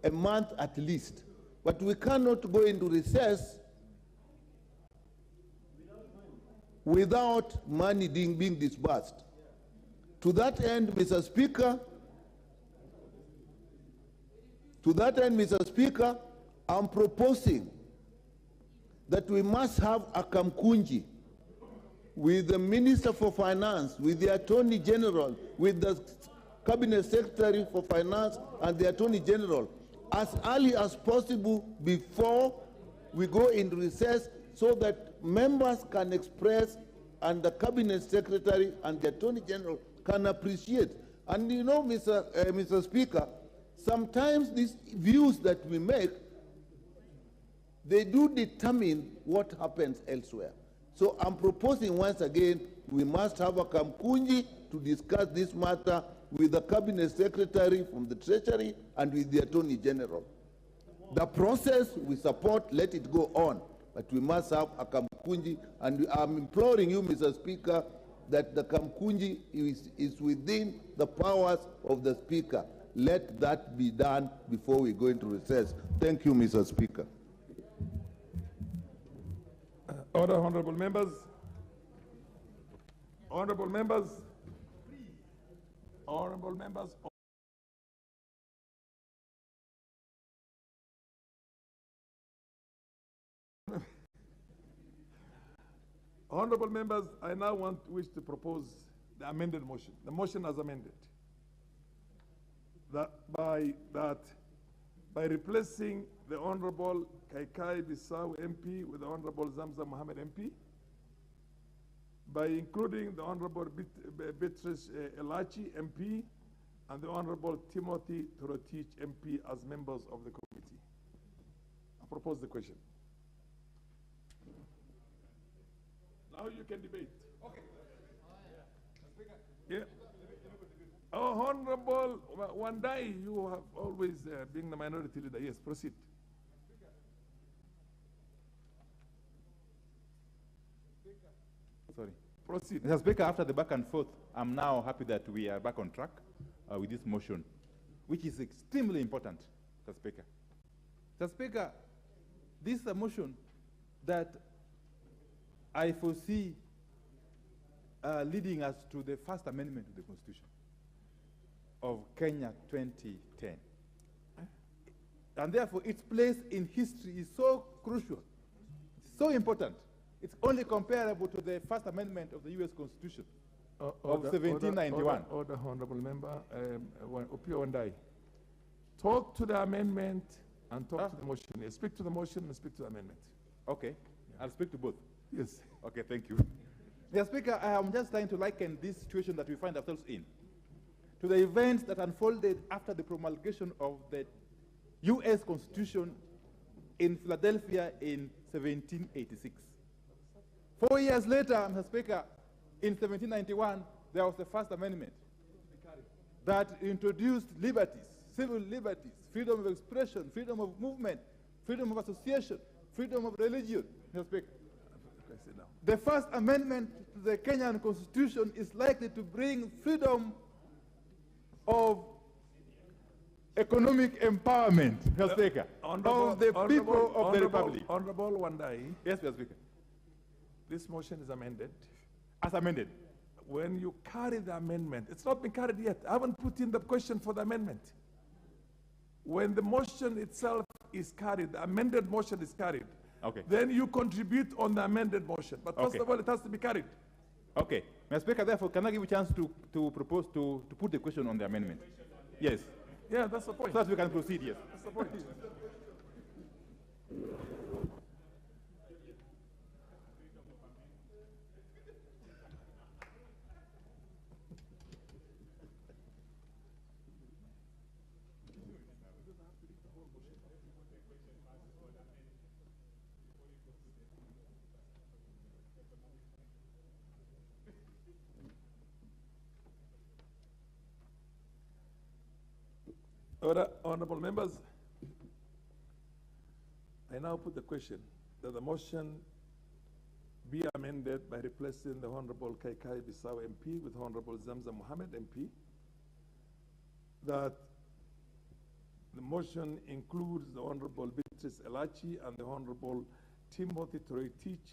a month at least. But we cannot go into recess without money being disbursed. To that end, Mr. Speaker, I'm proposing that we must have a Kamkunji with the Minister for Finance, with the Attorney General, with the Cabinet Secretary for Finance and the Attorney General as early as possible before we go into recess, so that members can express and the Cabinet Secretary and the Attorney General can appreciate. And you know, Mr. Speaker, sometimes these views that we make, they do determine what happens elsewhere. So I'm proposing once again, we must have a Kamkunji to discuss this matter with the Cabinet Secretary from the Treasury and with the Attorney General. The process we support, let it go on, but we must have a Kamkunji, and I'm imploring you, Mr. Speaker, that the Kamkunji is within the powers of the Speaker. Let that be done before we go into recess. Thank you, Mr. Speaker. Order, honorable members. Honorable members. Honorable members. Honorable members, I now wish to propose the amended motion. The motion as amended. That by replacing the Honorable Kaikai Bissau MP with the Honorable Zamzam Mohammed MP, by including the Honorable Beatrice Elachi MP and the Honorable Timothy Torotich MP as members of the committee. I propose the question. Now you can debate. Okay. Yeah. Oh, Honorable Wandai, you have always been the minority leader. Yes, proceed. Sorry. Proceed. Mr. Speaker, after the back and forth, I'm now happy that we are back on track with this motion, which is extremely important, Mr. Speaker. Mr. Speaker, this is a motion that I foresee leading us to the First Amendment to the Constitution of Kenya 2010. And therefore, its place in history is so crucial, so important. It's only comparable to the First Amendment of the U.S. Constitution of 1791. Order, honorable member, Opio Wandai. Talk to the amendment and talk to the motion. Yes, speak to the motion and speak to the amendment. Okay, yeah. I'll speak to both. Yes. Okay, thank you. Mr. Speaker, I am just trying to liken this situation that we find ourselves in to the events that unfolded after the promulgation of the U.S. Constitution in Philadelphia in 1786. 4 years later, Mr. Speaker, in 1791, there was the First Amendment that introduced liberties, civil liberties, freedom of expression, freedom of movement, freedom of association, freedom of religion, Mr. Speaker. The First Amendment to the Kenyan Constitution is likely to bring freedom of economic empowerment, Mr. Speaker, of the people of the Republic. Honorable Wandai. Yes, Mr. Speaker. This motion is amended. As amended. When you carry the amendment, it's not been carried yet. I haven't put in the question for the amendment. When the motion itself is carried, the amended motion is carried, okay, then you contribute on the amended motion. But first of all, it has to be carried. Okay. Mr. Speaker, therefore, can I give you a chance to propose to put the question on the amendment? Yes. Yeah, that's the point. So that we can proceed, yes. That's the point. Honorable members, I now put the question that the motion be amended by replacing the Honorable Kaikai Bissau MP with Honorable Zamzam Mohammed MP, that the motion includes the Honorable Beatrice Elachi and the Honorable Timothy Toroitich,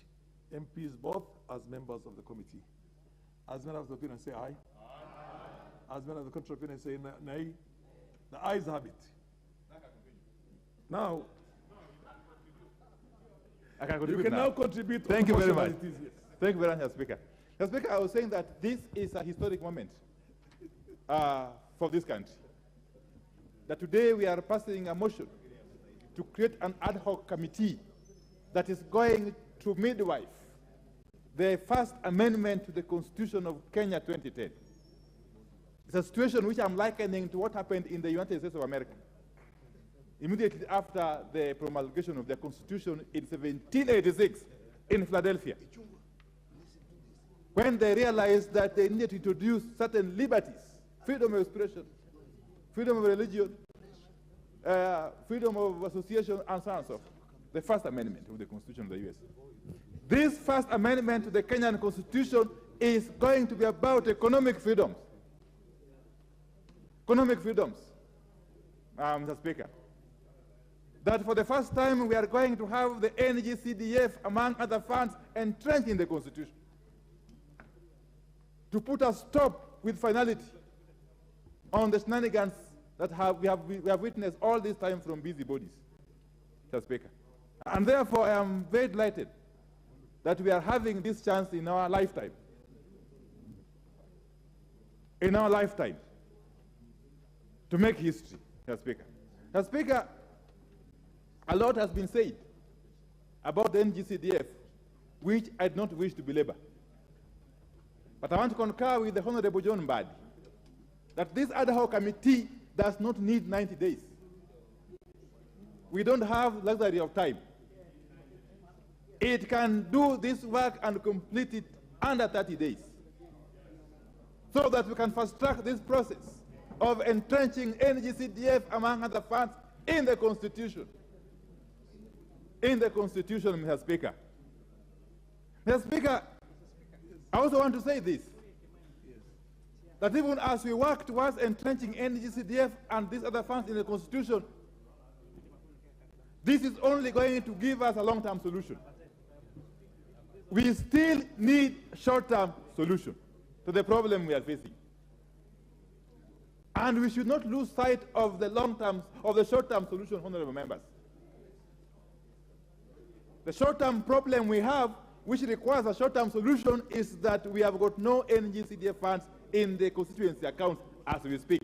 MPs both, as members of the committee. As men of the opinion say aye. Aye. As men of the contrary opinion say nay. The ayes have it. Now, you can now contribute. Thank you very much. It is, yes. Thank you very much, Mr. Speaker. Mr. Speaker, I was saying that this is a historic moment for this country. That today we are passing a motion to create an ad hoc committee that is going to midwife the first amendment to the Constitution of Kenya 2010. It's a situation which I'm likening to what happened in the United States of America immediately after the promulgation of their Constitution in 1786 in Philadelphia, when they realized that they needed to introduce certain liberties, freedom of expression, freedom of religion, freedom of association, and so on and so forth. The First Amendment of the Constitution of the U.S. This First Amendment to the Kenyan Constitution is going to be about economic freedoms. Economic freedoms, Mr. Speaker. That for the first time we are going to have the Cdf, among other funds, entrenched in the Constitution to put a stop with finality on the shenanigans that we have witnessed all this time from busybodies, Mr. Speaker. And therefore, I am very delighted that we are having this chance in our lifetime. In our lifetime, to make history, Mr. Speaker. Mr. Speaker, a lot has been said about the Cdf, which I do not wish to belabor. But I want to concur with the Honorable John Mbadi that this ad hoc committee does not need 90 days. We don't have luxury of time. It can do this work and complete it under 30 days, so that we can fast-track this process of entrenching Cdf, among other funds, in the Constitution. In the Constitution, Mr. Speaker. Mr. Speaker, I also want to say this, that even as we work towards entrenching Cdf and these other funds in the Constitution, this is only going to give us a long-term solution. We still need short-term solution to the problem we are facing. And we should not lose sight of the long-term, of the short-term solution, honorable members. The short-term problem we have, which requires a short-term solution, is that we have got no Cdf funds in the constituency accounts as we speak.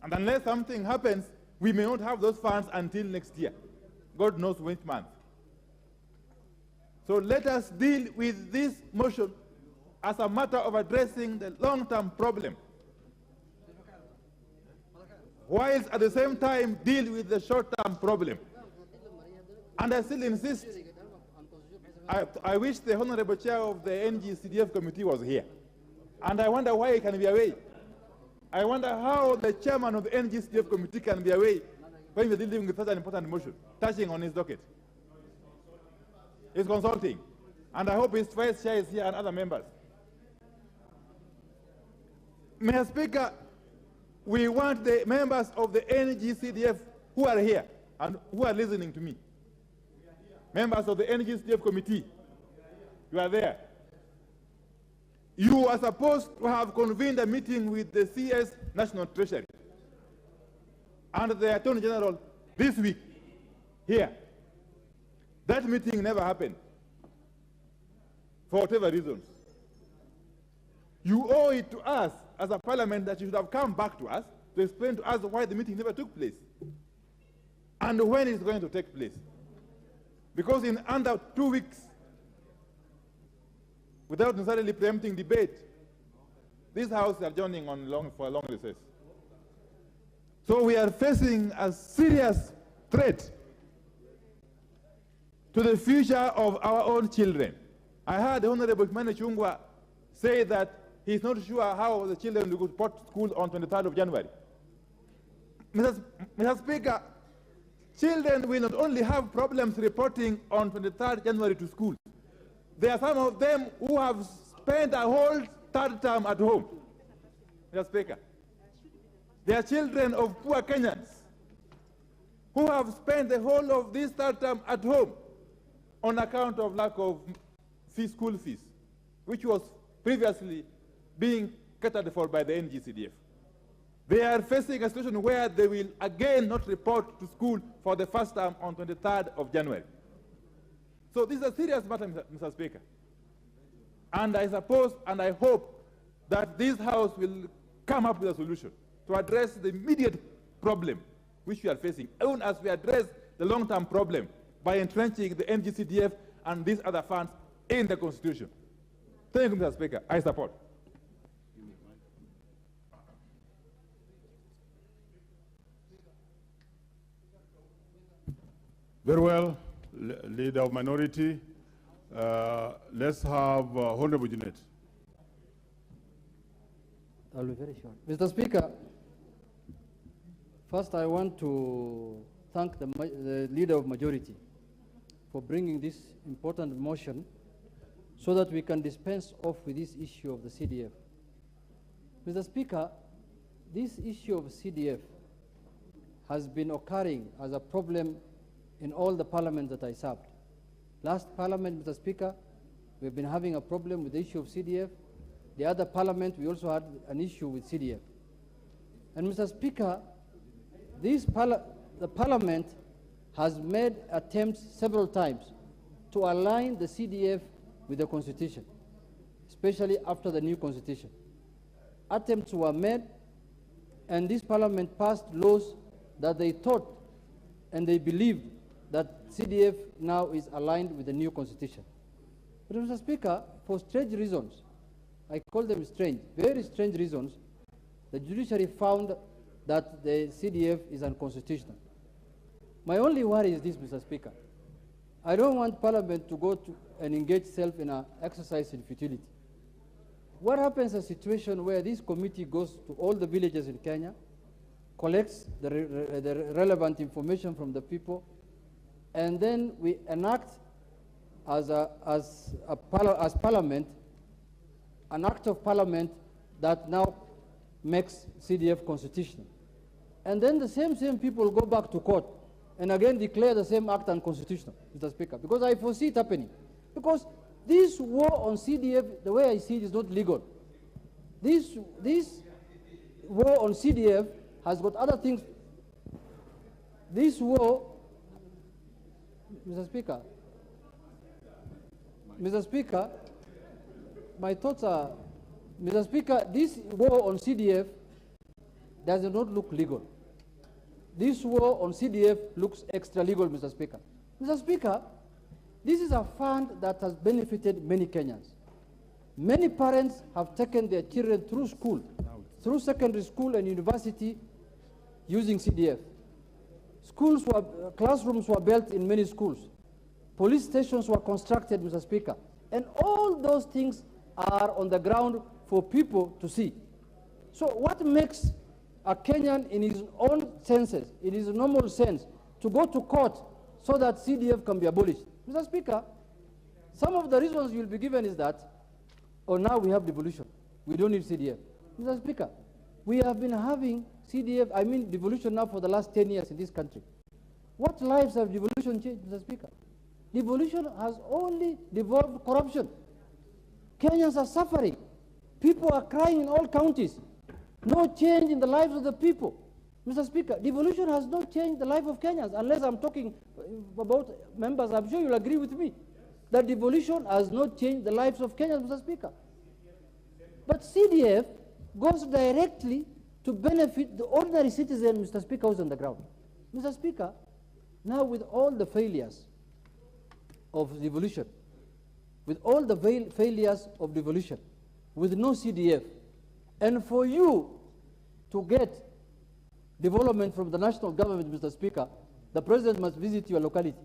And unless something happens, we may not have those funds until next year. God knows which month. So let us deal with this motion as a matter of addressing the long-term problem, whilst at the same time deal with the short-term problem. And I still insist, I wish the Honorable Chair of the Cdf Committee was here. And I wonder why he can be away. I wonder how the chairman of the Cdf Committee can be away when we're dealing with such an important motion, touching on his docket. He's consulting. And I hope his vice chair is here and other members. Mr. Speaker, we want the members of the Cdf who are here and who are listening to me. Members of the Cdf Committee, you are there. You are supposed to have convened a meeting with the CS National Treasury and the Attorney General this week, here. That meeting never happened, for whatever reasons. You owe it to us as a parliament that you should have come back to us to explain to us why the meeting never took place and when it's going to take place. Because in under 2 weeks, without necessarily preempting debate, this House is adjourning for a long recess. So we are facing a serious threat to the future of our own children. I heard Honorable Kimani Chungwa say that he's not sure how the children will go to school on 23rd of January. Mr. Speaker, children will not only have problems reporting on 23rd January to school. There are some of them who have spent a whole third term at home. Mr. Speaker, they are children of poor Kenyans who have spent the whole of this third term at home on account of lack of school fees, which was previously being catered for by the NGCDF. They are facing a situation where they will again not report to school for the first time on 23rd of January. So this is a serious matter, Mr. Speaker. And I suppose and I hope that this House will come up with a solution to address the immediate problem which we are facing, even as we address the long-term problem by entrenching the NGCDF and these other funds in the Constitution. Thank you, Mr. Speaker. I support. Very well, Leader of Minority. Let's have Honorable Jeanette. I'll be very short. Mr. Speaker, first I want to thank the Leader of Majority for bringing this important motion so that we can dispense off with this issue of the CDF. Mr. Speaker, this issue of CDF has been occurring as a problem in all the parliaments that I served. Last parliament, Mr. Speaker, we've been having a problem with the issue of CDF. The other parliament, we also had an issue with CDF. And Mr. Speaker, the parliament has made attempts several times to align the CDF with the Constitution, especially after the new Constitution. Attempts were made, and this parliament passed laws that they thought and they believed that CDF now is aligned with the new Constitution. But Mr. Speaker, for strange reasons, I call them strange, very strange reasons, the judiciary found that the CDF is unconstitutional. My only worry is this, Mr. Speaker. I don't want Parliament to go to and engage itself in an exercise in futility. What happens in a situation where this committee goes to all the villages in Kenya, collects the relevant information from the people, and then we enact as Parliament an act of Parliament that now makes CDF constitutional. And then the same people go back to court and again declare the same act unconstitutional, Mr. Speaker, because I foresee it happening. Because this war on CDF, the way I see it, is not legal. This war on CDF has got other things. This war, Mr. Speaker, my thoughts are, Mr. Speaker, this war on CDF does not look legal. This war on CDF looks extra legal, Mr. Speaker. Mr. Speaker, this is a fund that has benefited many Kenyans. Many parents have taken their children through school, through secondary school and university using CDF. Classrooms were built in many schools. Police stations were constructed, Mr. Speaker. And all those things are on the ground for people to see. So what makes a Kenyan in his own senses, in his normal sense, to go to court so that CDF can be abolished? Mr. Speaker, some of the reasons you'll be given is that, oh, now we have devolution. We don't need CDF. Mr. Speaker, we have been having CDF, I mean devolution now for the last 10 years in this country. What lives have devolution changed, Mr. Speaker? Devolution has only devolved corruption. Kenyans are suffering. People are crying in all counties. No change in the lives of the people. Mr. Speaker, devolution has not changed the life of Kenyans, unless I'm talking about members. I'm sure you'll agree with me that devolution has not changed the lives of Kenyans, Mr. Speaker. But CDF goes directly to benefit the ordinary citizen, Mr. Speaker, who's on the ground. Mr. Speaker, now with all the failures of devolution, with all the failures of devolution, with no CDF, and for you to get development from the national government, Mr. Speaker, the president must visit your locality.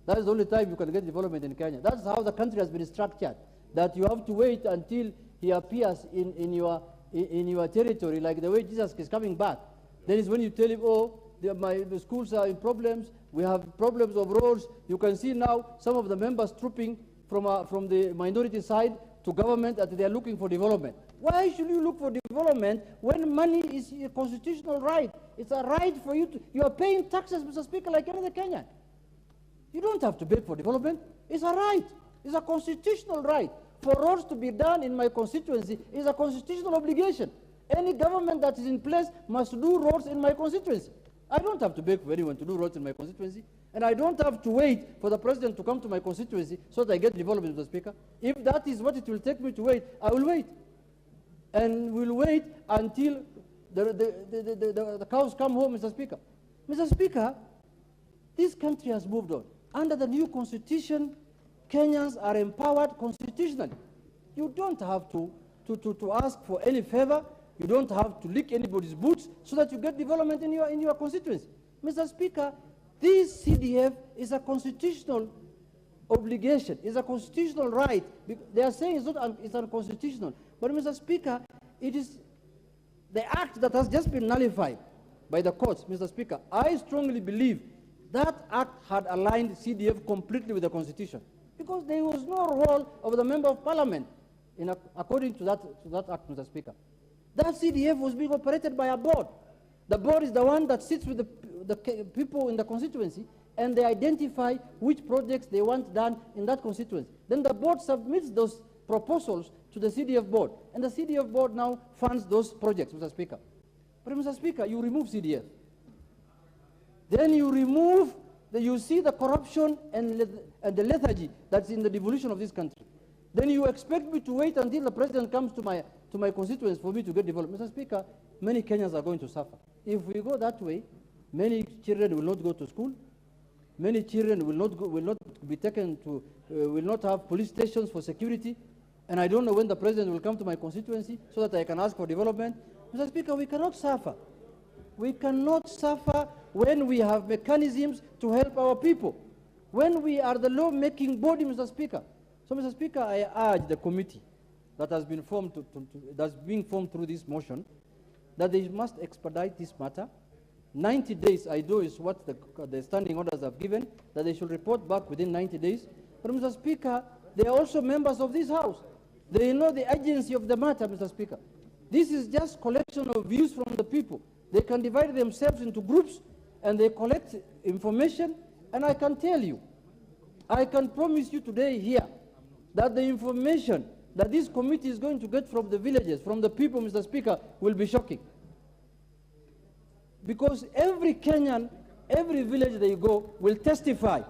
That is the only time you can get development in Kenya. That's how the country has been structured, that you have to wait until he appears in your territory, like the way Jesus is coming back. Then is when you tell him, oh, the schools are in problems, we have problems of roads. You can see now some of the members trooping from the minority side to government that they are looking for development. Why should you look for development when money is a constitutional right? It's a right for you to, you are paying taxes, Mr. Speaker, like any other Kenyan. You don't have to beg for development. It's a right. It's a constitutional right. For roads to be done in my constituency is a constitutional obligation. Any government that is in place must do roads in my constituency. I don't have to beg for anyone to do roads in my constituency. And I don't have to wait for the president to come to my constituency so that I get development, Mr. Speaker. If that is what it will take me to wait, I will wait. And we'll wait until the cows come home, Mr. Speaker. Mr. Speaker, this country has moved on. Under the new constitution, Kenyans are empowered constitutionally. You don't have to ask for any favor. You don't have to lick anybody's boots so that you get development in your constituency. Mr. Speaker, this CDF is a constitutional obligation. It's a constitutional right. They are saying it's unconstitutional. But Mr. Speaker, it is the act that has just been nullified by the courts, Mr. Speaker. I strongly believe that act had aligned CDF completely with the Constitution, because there was no role of the Member of Parliament according to that act, Mr. Speaker. That CDF was being operated by a board. The board is the one that sits with the people in the constituency, and they identify which projects they want done in that constituency. Then the board submits those proposals to the CDF board, and the CDF board now funds those projects, Mr. Speaker. But Mr. Speaker, you remove CDF. Then you remove, you see the corruption and the lethargy that's in the devolution of this country. Then you expect me to wait until the president comes to my constituents for me to get development. Mr. Speaker, many Kenyans are going to suffer. If we go that way, many children will not go to school. Many children will not be taken to, will not have police stations for security. And I don't know when the president will come to my constituency so that I can ask for development. Mr. Speaker, we cannot suffer. We cannot suffer when we have mechanisms to help our people. When we are the law-making body, Mr. Speaker. So, Mr. Speaker, I urge the committee that has been formed, that's being formed through this motion, that they must expedite this matter. 90 days, I know, is what the standing orders have given, that they should report back within 90 days. But, Mr. Speaker, they are also members of this House. They know the urgency of the matter, Mr. Speaker. This is just collection of views from the people. They can divide themselves into groups, and they collect information, and I can tell you, I can promise you today here, that the information that this committee is going to get from the villages, from the people, Mr. Speaker, will be shocking. Because every Kenyan, every village they go, will testify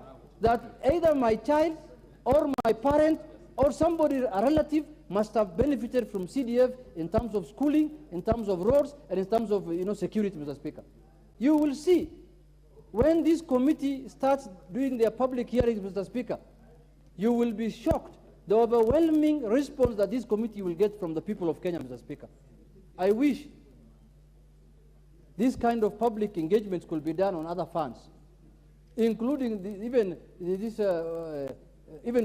that either my child or my parent or somebody, a relative, must have benefited from CDF in terms of schooling, in terms of roads, and in terms of security, Mr. Speaker. You will see, when this committee starts doing their public hearings, Mr. Speaker, you will be shocked the overwhelming response that this committee will get from the people of Kenya, Mr. Speaker. I wish this kind of public engagements could be done on other funds, including even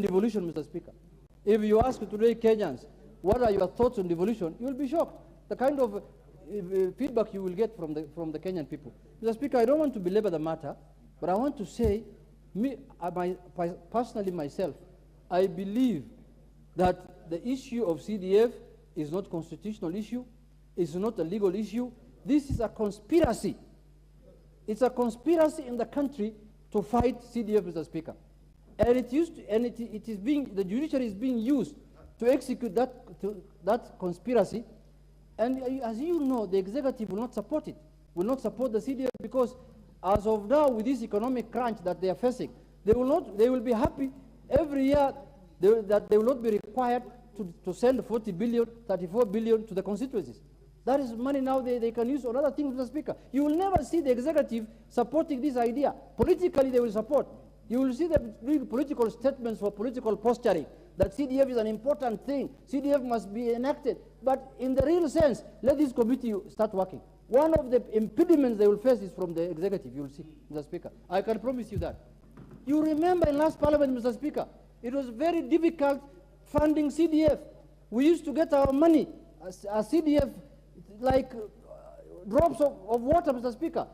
devolution, Mr. Speaker. If you ask today Kenyans, what are your thoughts on devolution, you will be shocked. The kind of feedback you will get from the Kenyan people. Mr. Speaker, I don't want to belabor the matter, but I want to say, personally myself, I believe that the issue of CDF is not a constitutional issue, it's not a legal issue. This is a conspiracy. It's a conspiracy in the country to fight CDF, Mr. Speaker. And the judiciary is being used to execute that conspiracy. And as you know, the executive will not support it, will not support the CDF, because as of now, with this economic crunch that they are facing, they will be happy every year that they will not be required to send 40 billion, 34 billion to the constituencies. That is money now they can use on other things, Mr. Speaker. You will never see the executive supporting this idea. Politically, they will support. You will see them doing political statements for political posturing, that CDF is an important thing, CDF must be enacted. But in the real sense, let this committee start working. One of the impediments they will face is from the executive, you will see, Mr. Speaker. I can promise you that. You remember in last parliament, Mr. Speaker, it was very difficult funding CDF. We used to get our money, a CDF, like drops of water, Mr. Speaker,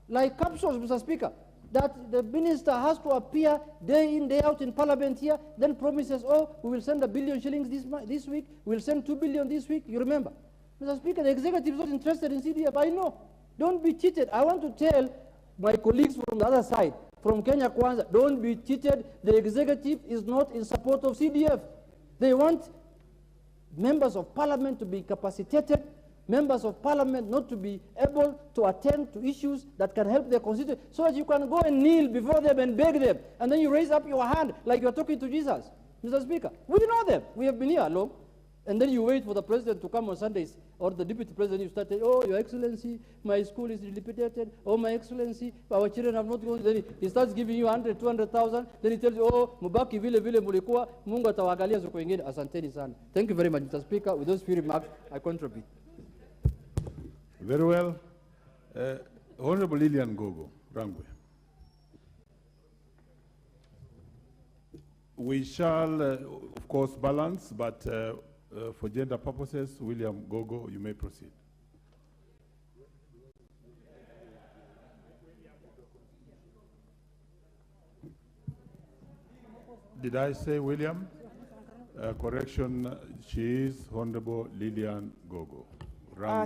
like capsules, Mr. Speaker. that the minister has to appear day in, day out in parliament here, then promises, oh, we will send 1 billion shillings this week, we'll send 2 billion this week. You remember? Mr. Speaker, the executive is not interested in CDF. I know. Don't be cheated. I want to tell my colleagues from the other side, from Kenya Kwanza, don't be cheated. The executive is not in support of CDF. They want members of parliament to be capacitated, members of parliament not to be able to attend to issues that can help their constituents, so that you can go and kneel before them and beg them, and then you raise up your hand like you're talking to Jesus. Mr. Speaker, we know them. We have been here long. And then you wait for the president to come on Sundays, or the deputy president, you start saying, oh, Your Excellency, my school is dilapidated. Oh, my Excellency, our children have not gone. Then he starts giving you 100, 200,000. Then he tells you, oh, mubaki vile vile mulikuwa, Mungu atawagalia siku ingine. Asanteni sana. Thank you very much, Mr. Speaker. With those few remarks, I contribute. Very well. Honorable Lilian Gogo, Rangwe. We shall, of course, balance, but for gender purposes, William Gogo, you may proceed. Did I say William? Correction, she is Honorable Lilian Gogo.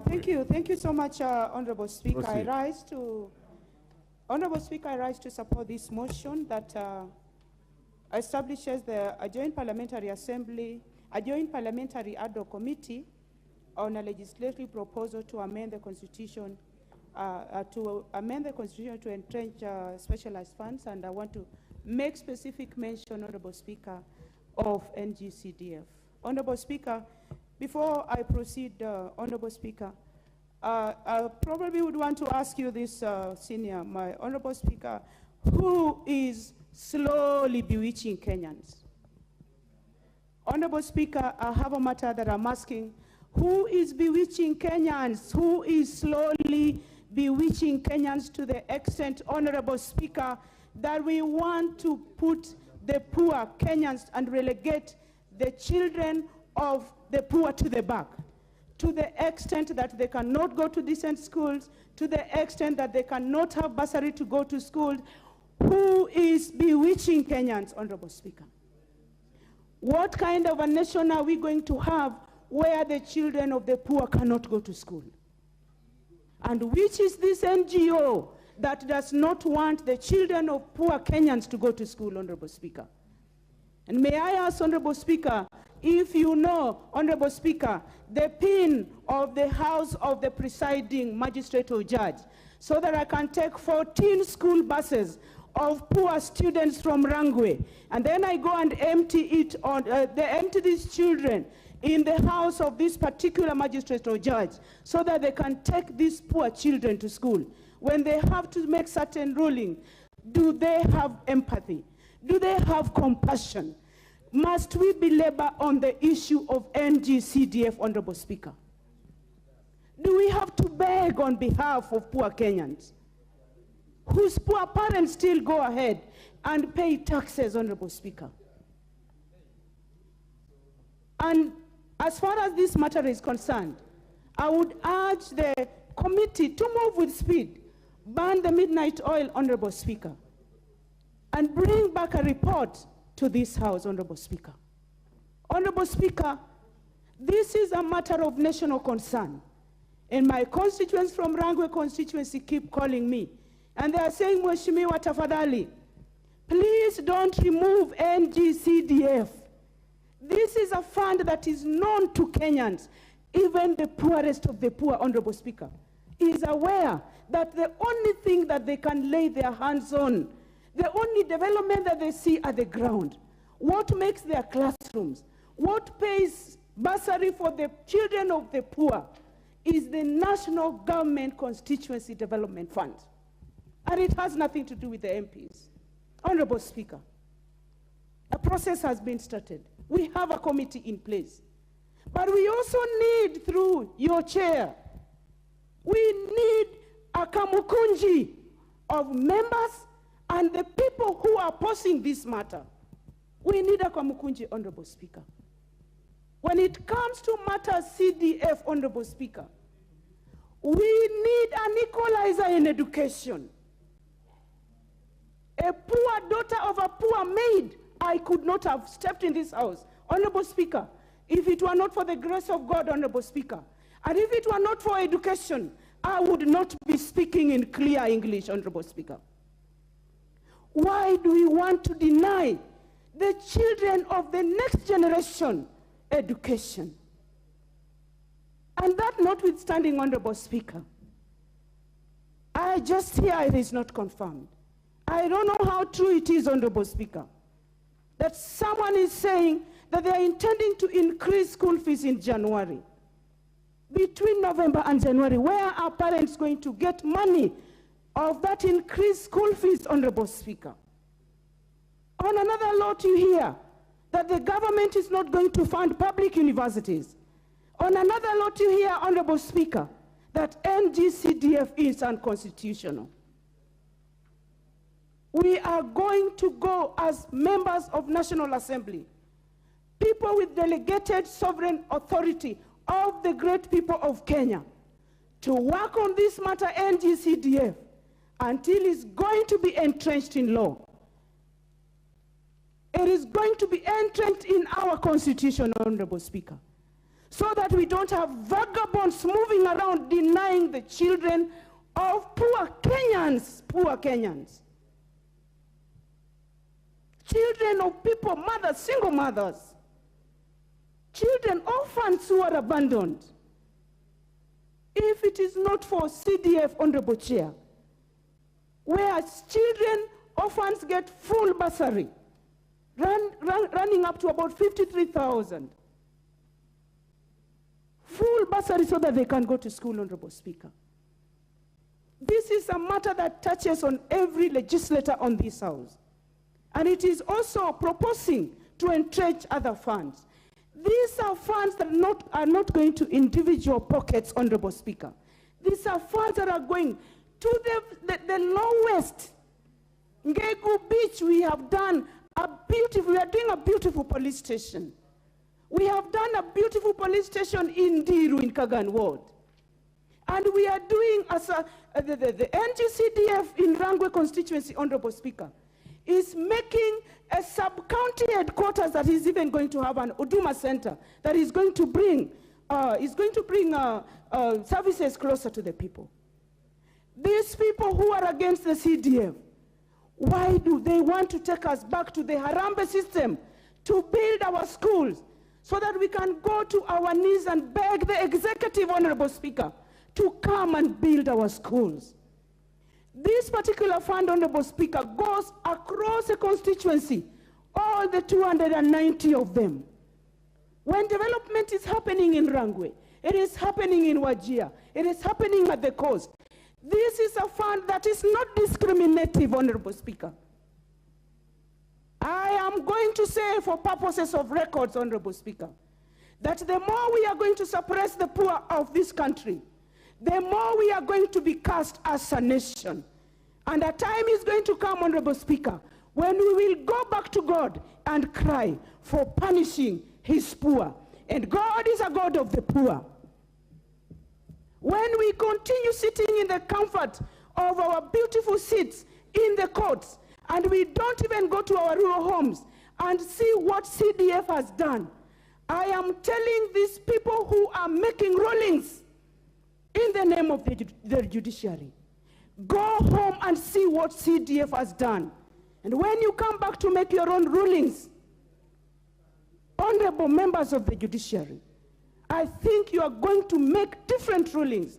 Thank you so much, Honorable Speaker. Proceed. Honorable Speaker, I rise to support this motion that establishes a joint parliamentary assembly, a joint parliamentary ad hoc committee on a legislative proposal to amend the constitution, to entrench specialized funds, and I want to make specific mention, Honorable Speaker, of NGCDF. Honorable Speaker, before I proceed, Honorable Speaker, I probably would want to ask you this, my Honorable Speaker, who is slowly bewitching Kenyans? Honorable Speaker, I have a matter that I'm asking. Who is bewitching Kenyans? Who is slowly bewitching Kenyans to the extent, Honorable Speaker, that we want to put the poor Kenyans and relegate the children of the poor to the back, to the extent that they cannot go to decent schools, to the extent that they cannot have bursary to go to school? Who is bewitching Kenyans, Honorable Speaker? What kind of a nation are we going to have where the children of the poor cannot go to school? And which is this NGO that does not want the children of poor Kenyans to go to school, Honorable Speaker? And may I ask, Honorable Speaker, if you know, Honorable Speaker, the pin of the house of the presiding magistrate or judge, so that I can take 14 school buses of poor students from Rangwe, and then I go and empty it on, they empty these children in the house of this particular magistrate or judge, so that they can take these poor children to school. When they have to make certain ruling, do they have empathy? Do they have compassion? Must we belabor on the issue of NGCDF, Honorable Speaker? Do we have to beg on behalf of poor Kenyans, whose poor parents still go ahead and pay taxes, Honorable Speaker? And as far as this matter is concerned, I would urge the committee to move with speed, ban the midnight oil, Honorable Speaker, and bring back a report to this House, Honorable Speaker. Honorable Speaker, this is a matter of national concern. And my constituents from Rangwe constituency keep calling me, and they are saying, Mheshimiwa tafadhali, please don't remove NGCDF. This is a fund that is known to Kenyans. Even the poorest of the poor, Honorable Speaker, is aware that the only thing that they can lay their hands on, the only development that they see at the ground, what makes their classrooms, what pays bursary for the children of the poor, is the National Government Constituency Development Fund. And it has nothing to do with the MPs. Honorable Speaker, a process has been started. We have a committee in place. But we also need, through your chair, we need a kamukunji of members and the people who are posing this matter. We need a kamukunji, Honorable Speaker. When it comes to matters CDF, Honorable Speaker, we need an equalizer in education. A poor daughter of a poor maid, I could not have stepped in this house, Honorable Speaker, if it were not for the grace of God, Honorable Speaker. And if it were not for education, I would not be speaking in clear English, Honorable Speaker. Why do we want to deny the children of the next generation education? And that notwithstanding, Honorable Speaker, I just hear it is not confirmed. I don't know how true it is, Honorable Speaker, that someone is saying that they are intending to increase school fees in January. Between November and January, where are parents going to get money of that increased school fees, Honorable Speaker? On another note, you hear that the government is not going to fund public universities. On another note, you hear, Honorable Speaker, that NGCDF is unconstitutional. We are going to go as members of National Assembly, people with delegated sovereign authority of the great people of Kenya, to work on this matter, NGCDF, until it's going to be entrenched in law. It is going to be entrenched in our constitution, Honorable Speaker, so that we don't have vagabonds moving around denying the children of poor Kenyans, children of people, mothers, single mothers, children, orphans who are abandoned. If it is not for CDF, Honorable Chair, where children, orphans get full bursary, running up to about 53,000. Full bursary so that they can go to school, Honorable Speaker. This is a matter that touches on every legislator on this House. And it is also proposing to entrench other funds. These are funds that are not going to individual pockets, Honorable Speaker. These are funds that are going to the lowest. Ngegu Beach, we are doing a beautiful police station. We have done a beautiful police station in Diru, in Kagan Ward. And we are doing the NGCDF in Rangwe constituency, Honorable Speaker, is making a sub-county headquarters that is even going to have an Uduma center that is going to bring services closer to the people. These people who are against the CDF, why do they want to take us back to the Harambe system to build our schools so that we can go to our knees and beg the executive, Honorable Speaker, to come and build our schools? This particular fund, Honorable Speaker, goes across the constituency, all the 290 of them. When development is happening in Rangwe, it is happening in Wajir, it is happening at the coast. This is a fund that is not discriminative, Honorable Speaker. I am going to say, for purposes of records, Honorable Speaker, that the more we are going to suppress the poor of this country, the more we are going to be cast as a nation. And a time is going to come, Honorable Speaker, when we will go back to God and cry for punishing his poor. And God is a God of the poor. When we continue sitting in the comfort of our beautiful seats in the courts, and we don't even go to our rural homes and see what CDF has done, I am telling these people who are making rulings in the name of the judiciary, go home and see what CDF has done. And when you come back to make your own rulings, honorable members of the judiciary, I think you are going to make different rulings,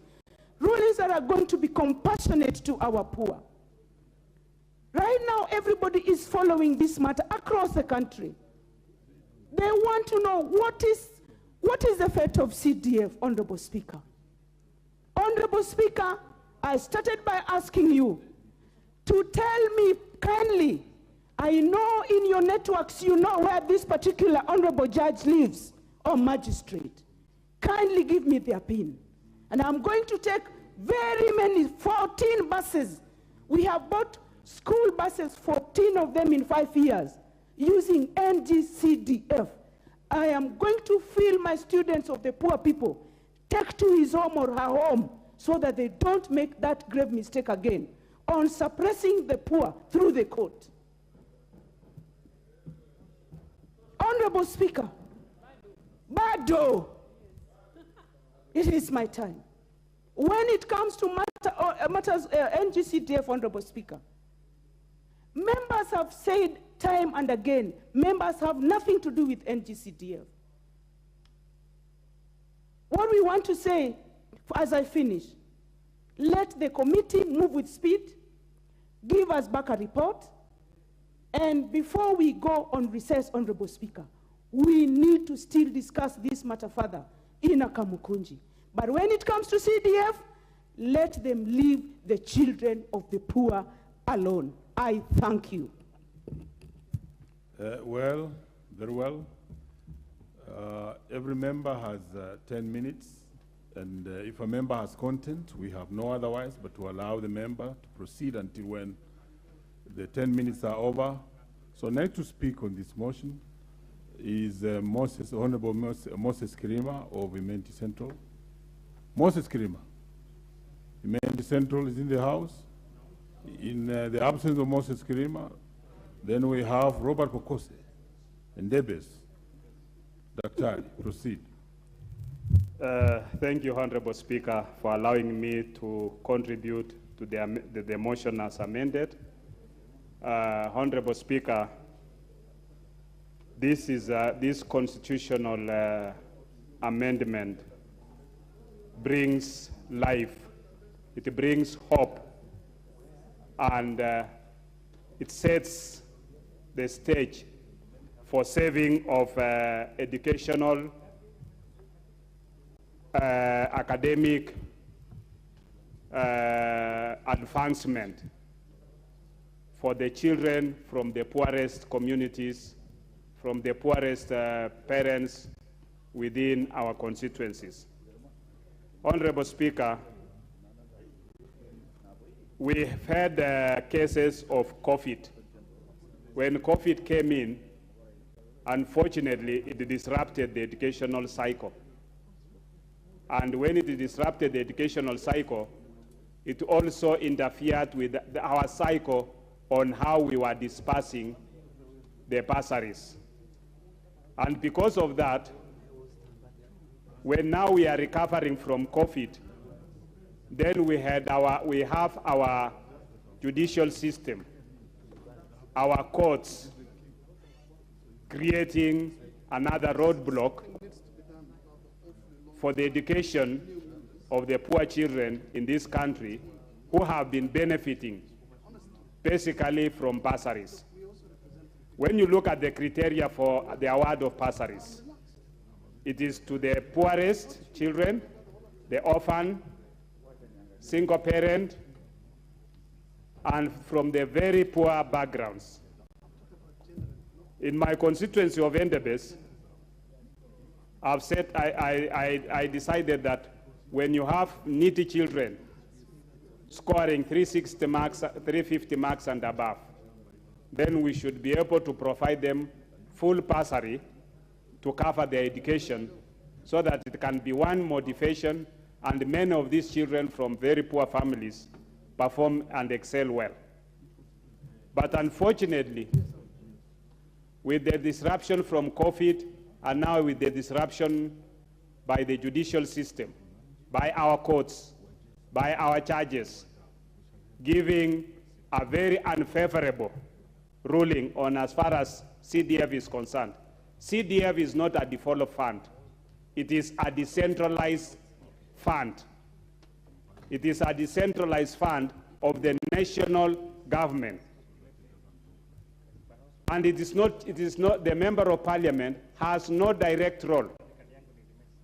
rulings that are going to be compassionate to our poor. Right now, everybody is following this matter across the country. They want to know what is the fate of CDF, Honorable Speaker. Honorable Speaker, I started by asking you to tell me kindly, I know in your networks you know where this particular honorable judge lives or magistrate. Kindly give me their PIN. And I'm going to take very many, 14 buses. We have bought school buses, 14 of them in 5 years, using NGCDF. I am going to fill my students of the poor people, take to his home or her home, so that they don't make that grave mistake again on suppressing the poor through the court. Honorable Speaker, Bado, it is my time. When it comes to matters NGCDF, Honorable Speaker, members have said time and again, members have nothing to do with NGCDF. What we want to say, as I finish, let the committee move with speed, give us back a report, and before we go on recess, Honorable Speaker, we need to still discuss this matter further in a Kamukunji. But when it comes to CDF, let them leave the children of the poor alone. I thank you. Well, very well. Every member has 10 minutes, and if a member has content, we have no otherwise but to allow the member to proceed until when the 10 minutes are over. So next to speak on this motion is Honorable Moses Kirima of Imenti Central. Moses Kirima. Imenti Central is in the house. In the absence of Moses Kirima, then we have Robert Pokose and Debes. Dr. proceed. Thank you, Honorable Speaker, for allowing me to contribute to the motion as amended. Honorable Speaker, this constitutional amendment brings life, it brings hope, and it sets the stage for saving of educational, academic advancement for the children from the poorest communities, from the poorest parents within our constituencies. Honorable Speaker, we had cases of COVID. When COVID came in, unfortunately, it disrupted the educational cycle. And when it disrupted the educational cycle, it also interfered with our cycle on how we were dispersing the bursaries. And because of that, when now we are recovering from COVID, then we have our judicial system, our courts, creating another roadblock for the education of the poor children in this country who have been benefiting basically from bursaries. When you look at the criteria for the award of bursaries, it is to the poorest children, the orphan, single parent, and from the very poor backgrounds. In my constituency of Endebes, I've said I decided that when you have needy children scoring 360 marks, 350 marks and above, then we should be able to provide them full bursary to cover their education so that it can be one motivation and many of these children from very poor families perform and excel well. But unfortunately, with the disruption from COVID and now with the disruption by the judicial system, by our courts, by our judges, giving a very unfavorable ruling on as far as CDF is concerned. CDF is not a default fund. It is a decentralized fund. It is a decentralized fund of the national government. And it is not, the member of parliament has no direct role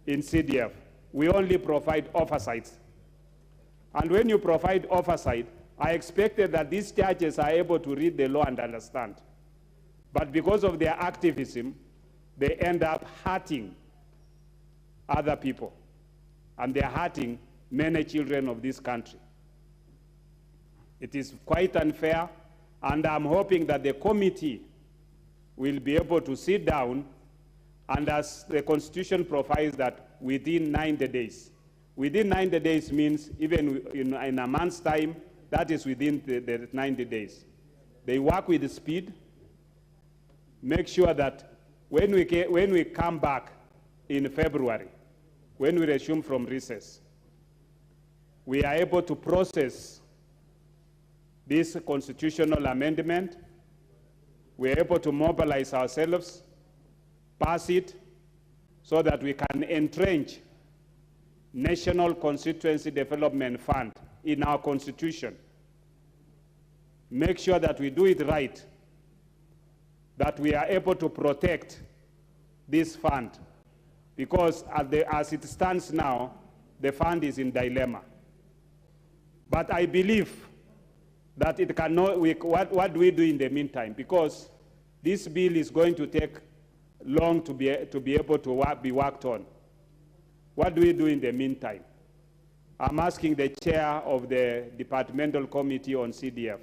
in CDF. We only provide oversight. And when you provide oversight, I expected that these judges are able to read the law and understand. But because of their activism, they end up hurting other people. And they're hurting many children of this country. It is quite unfair, and I'm hoping that the committee will be able to sit down, and as the Constitution provides that within 90 days. Within 90 days means even in a month's time, that is within the 90 days. They work with speed, make sure that when we come back in February, when we resume from recess, we are able to process this constitutional amendment. We are able to mobilize ourselves, pass it, so that we can entrench National Constituency Development Fund in our constitution. Make sure that we do it right, that we are able to protect this fund, because as it stands now, the fund is in dilemma. But I believe that it cannot, what do we do in the meantime? Because this bill is going to take long to be able to be worked on. What do we do in the meantime? I'm asking the chair of the Departmental Committee on CDF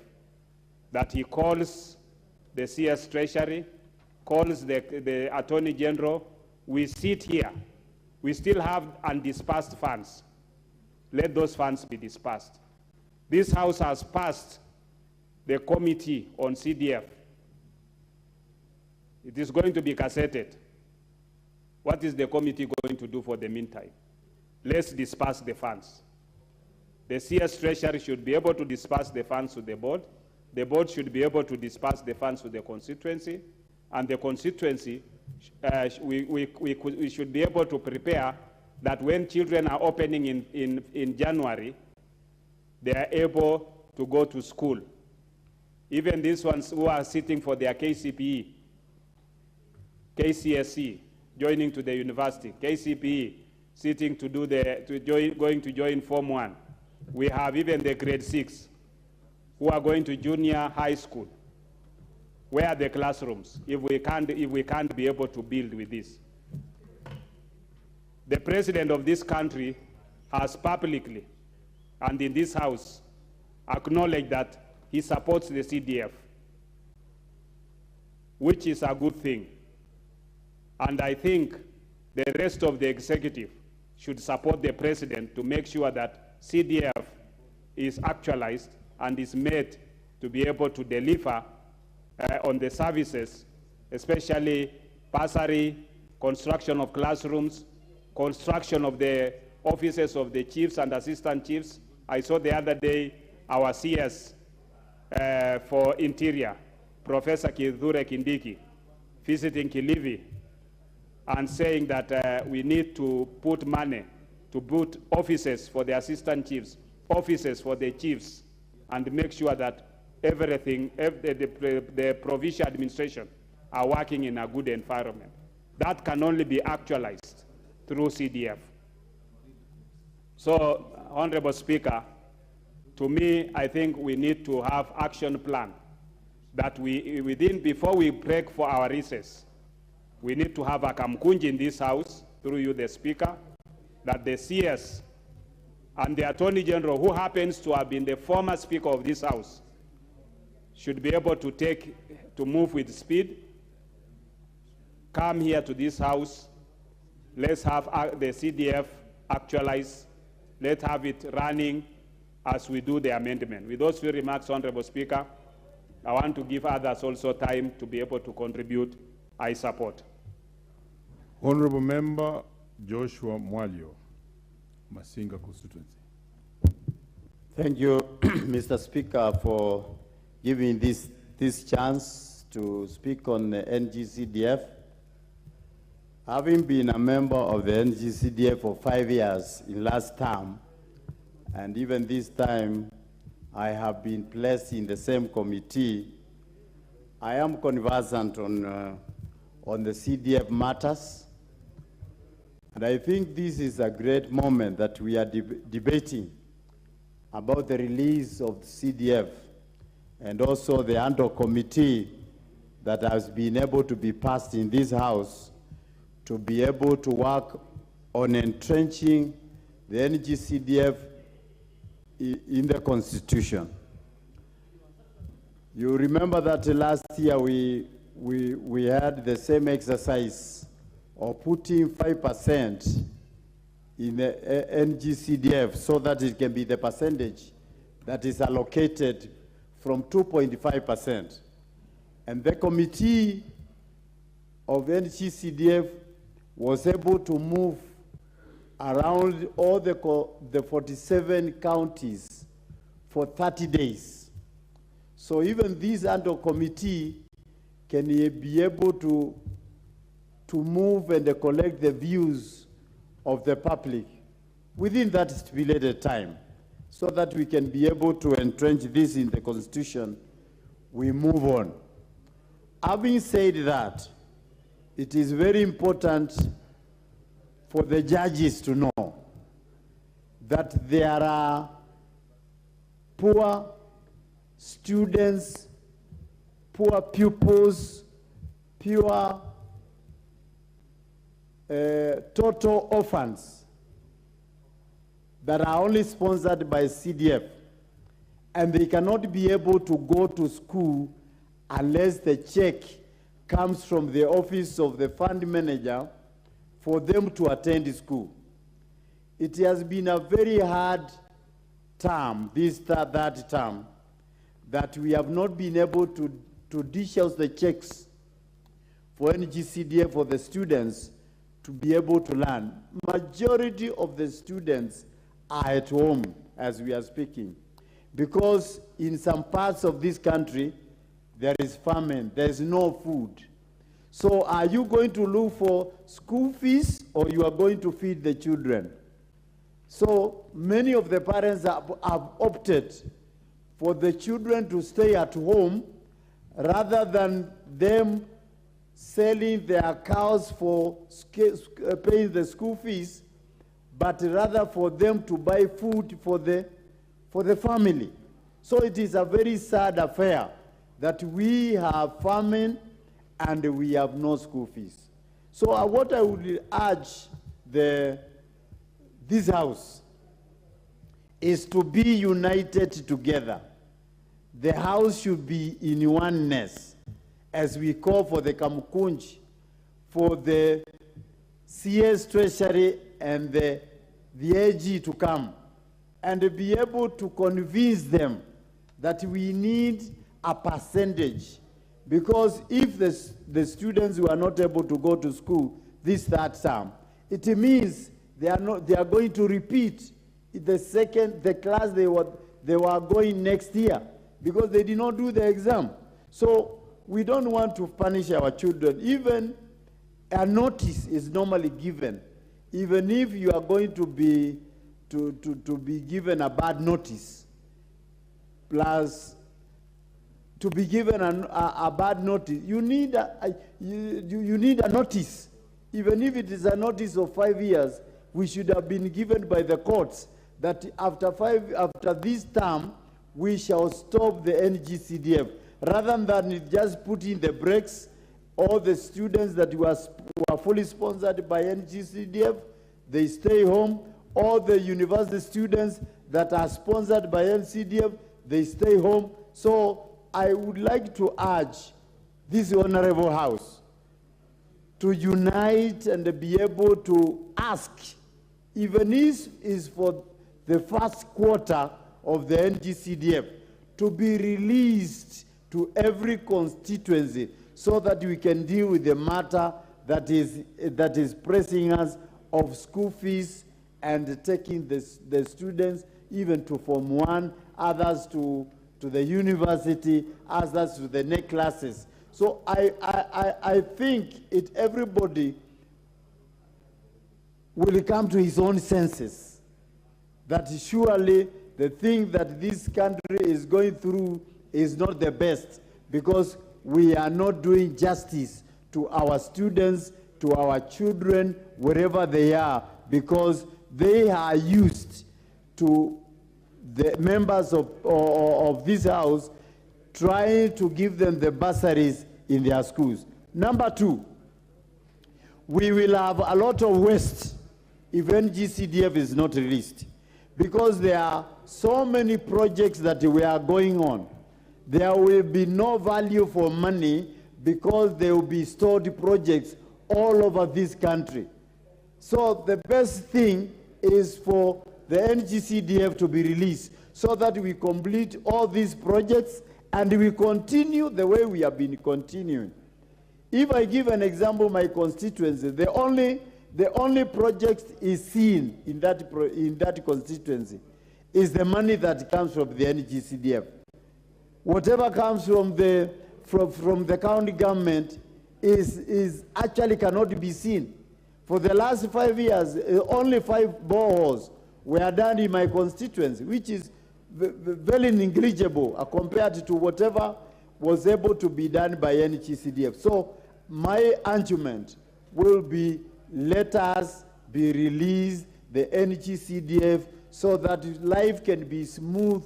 that he calls the CS Treasury, calls the Attorney General. We sit here. We still have undispersed funds. Let those funds be dispersed. This House has passed the Committee on CDF. It is going to be cassetted. What is the committee going to do for the meantime? Let's disperse the funds. The CS Treasury should be able to disperse the funds to the board. The board should be able to disperse the funds to the constituency. And the constituency, we should be able to prepare that when children are opening in January, they are able to go to school. Even these ones who are sitting for their KCPE, KCSE, joining to the university, KCPE, sitting to do going to join Form 1. We have even the grade 6 who are going to junior high school. Where are the classrooms if we can't be able to build with this? The president of this country has publicly and in this House acknowledged that he supports the CDF, which is a good thing. And I think the rest of the executive should support the president to make sure that CDF is actualized and is made to be able to deliver on the services, especially bursary, construction of classrooms, construction of the offices of the chiefs and assistant chiefs. I saw the other day our CS for Interior, Professor Kithure Kindiki, visiting Kilifi and saying that we need to put money to put offices for the assistant chiefs, offices for the chiefs, and make sure that everything, the provincial administration are working in a good environment. That can only be actualized through CDF. So, Honorable Speaker, to me, I think we need to have action plan that before we break for our recess, we need to have a kamkunji in this House, through you, the Speaker, that the CS and the Attorney General, who happens to have been the former Speaker of this House, should be able to move with speed, come here to this House, let's have the CDF actualized, let's have it running as we do the amendment. With those few remarks, Honorable Speaker, I want to give others also time to be able to contribute. I support. Honorable Member Joshua Mwalio, Masinga constituency. Thank you, Mr. Speaker, for giving this chance to speak on the NGCDF. Having been a member of the NGCDF for 5 years in last term, and even this time I have been placed in the same committee, I am conversant on the CDF matters. And I think this is a great moment that we are debating about the release of the CDF and also the Ando committee that has been able to be passed in this House to be able to work on entrenching the NGCDF in the Constitution. You remember that last year we had the same exercise of putting 5% in the NGCDF so that it can be the percentage that is allocated from 2.5%. And the committee of NGCDF was able to move around all the 47 counties for 30 days. So even this under committee can be able to move and collect the views of the public within that stipulated time, so that we can be able to entrench this in the Constitution. We move on. Having said that, it is very important for the judges to know that there are poor students, poor pupils, poor total orphans that are only sponsored by CDF, and they cannot be able to go to school unless the check comes from the office of the fund manager for them to attend school. It has been a very hard term, this third term, that we have not been able to dish out the checks for NGCDF for the students to be able to learn. Majority of the students are at home as we are speaking, because in some parts of this country, there is famine, there is no food. So are you going to look for school fees, or you are going to feed the children? So many of the parents have opted for the children to stay at home rather than them selling their cows for paying the school fees, but rather for them to buy food for the family. So it is a very sad affair that we have famine and we have no school fees. So what I would urge this House is to be united together. The House should be in oneness as we call for the Kamukunji, for the CS Treasury and the AG to come and be able to convince them that we need a percentage, because if the students who are not able to go to school this third term, it means they are going to repeat the class they were going next year, because they did not do the exam. So we don't want to punish our children. Even a notice is normally given, even if you are going to be given a bad notice, plus to be given a bad notice, you need a notice. Even if it is a notice of 5 years, we should have been given by the courts that after this term, we shall stop the NGCDF, rather than just putting the brakes. All the students that were fully sponsored by NGCDF, they stay home. All the university students that are sponsored by NCDF, they stay home. So I would like to urge this honorable House to unite and be able to ask, even if it's for the first quarter of the NGCDF, to be released to every constituency so that we can deal with the matter that is pressing us of school fees and taking the students even to Form 1, others to the university, others to the next classes. So I think everybody will come to his own senses that surely the thing that this country is going through is not the best, because we are not doing justice to our students, to our children, wherever they are, because they are used to the members of this House trying to give them the bursaries in their schools. Number two, we will have a lot of waste if NGCDF is not released, because there are so many projects that we are going on. There will be no value for money because there will be stored projects all over this country. So the best thing is for the NGCDF to be released so that we complete all these projects and we continue the way we have been continuing. If I give an example, my constituency, the only project is seen in that constituency is the money that comes from the NGCDF. Whatever comes from the county government is actually cannot be seen. For the last 5 years, only 5 boreholes were done in my constituency, which is very negligible compared to whatever was able to be done by NGCDF. So my argument will be, let us be released the NGCDF so that life can be smooth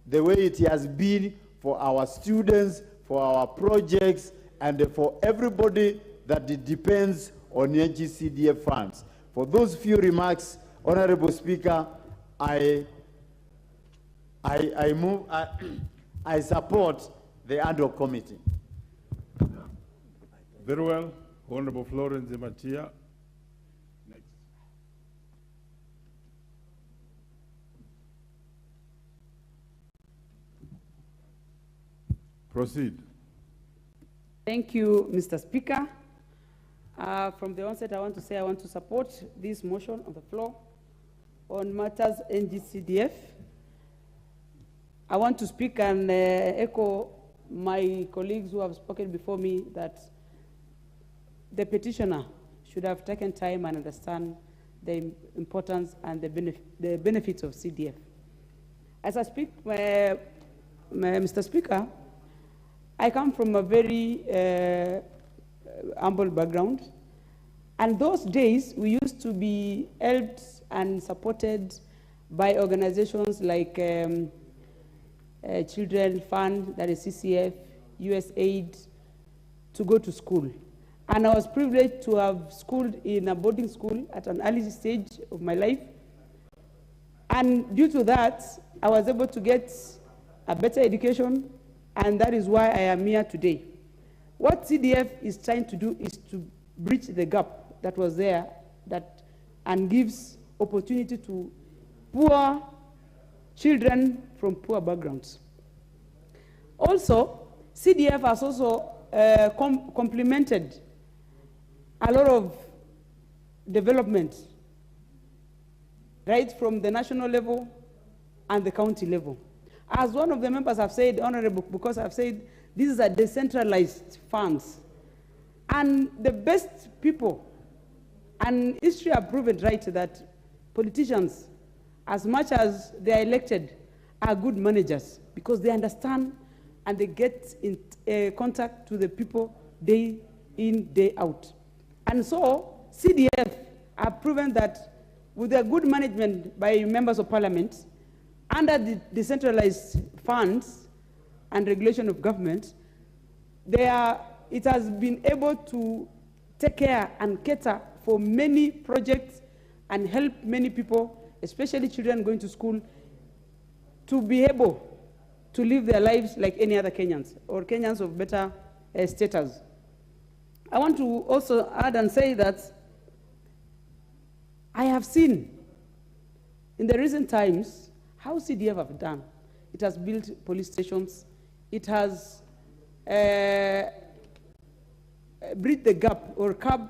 the way it has been for our students, for our projects, and for everybody that depends on NGCDF funds. For those few remarks, Honorable Speaker, I support the ad hoc committee. Very well. Honorable Florence Matia. Next. Proceed. Thank you, Mr. Speaker. From the onset, I want to say I want to support this motion on the floor on matters NGCDF. I want to speak and echo my colleagues who have spoken before me that the petitioner should have taken time and understand the importance and the benefits of CDF. As I speak, Mr. Speaker, I come from a very humble background, and those days we used to be helped and supported by organizations like Children Fund, that is CCF, USAID, to go to school. And I was privileged to have schooled in a boarding school at an early stage of my life. And due to that, I was able to get a better education, and that is why I am here today. What CDF is trying to do is to bridge the gap that was there and gives opportunity to poor children from poor backgrounds. Also, CDF has also complemented a lot of development, right from the national level and the county level. As one of the members have said, Honorable, because I've said these are decentralized funds. And the best people, and history have proven right that politicians, as much as they are elected, are good managers because they understand and they get in contact to the people day in, day out. And so CDF have proven that with their good management by members of parliament, under the decentralized funds and regulation of government, it has been able to take care and cater for many projects and help many people, especially children going to school, to be able to live their lives like any other Kenyans, or Kenyans of better status. I want to also add and say that I have seen in the recent times how CDF have done. It has built police stations. It has bridged the gap or curb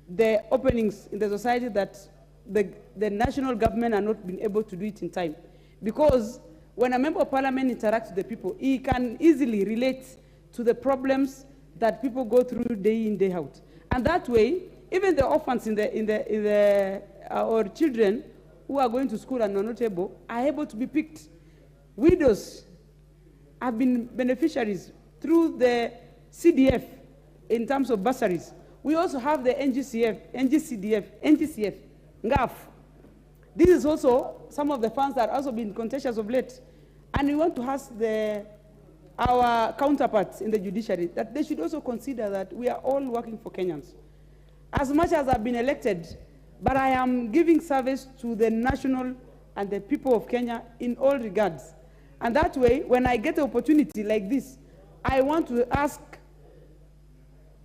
the openings in the society that the national government are not been able to do it in time. Because when a member of parliament interacts with the people, he can easily relate to the problems that people go through day in, day out. And that way, even the orphans or children who are going to school and are not able, are able to be picked. Widows have been beneficiaries through the CDF in terms of bursaries. We also have the NGCF, NGAF. This is also some of the funds that have also been contentious of late. And we want to ask our counterparts in the judiciary that they should also consider that we are all working for Kenyans. As much as I've been elected, but I am giving service to the national and the people of Kenya in all regards. And that way, when I get an opportunity like this, I want to ask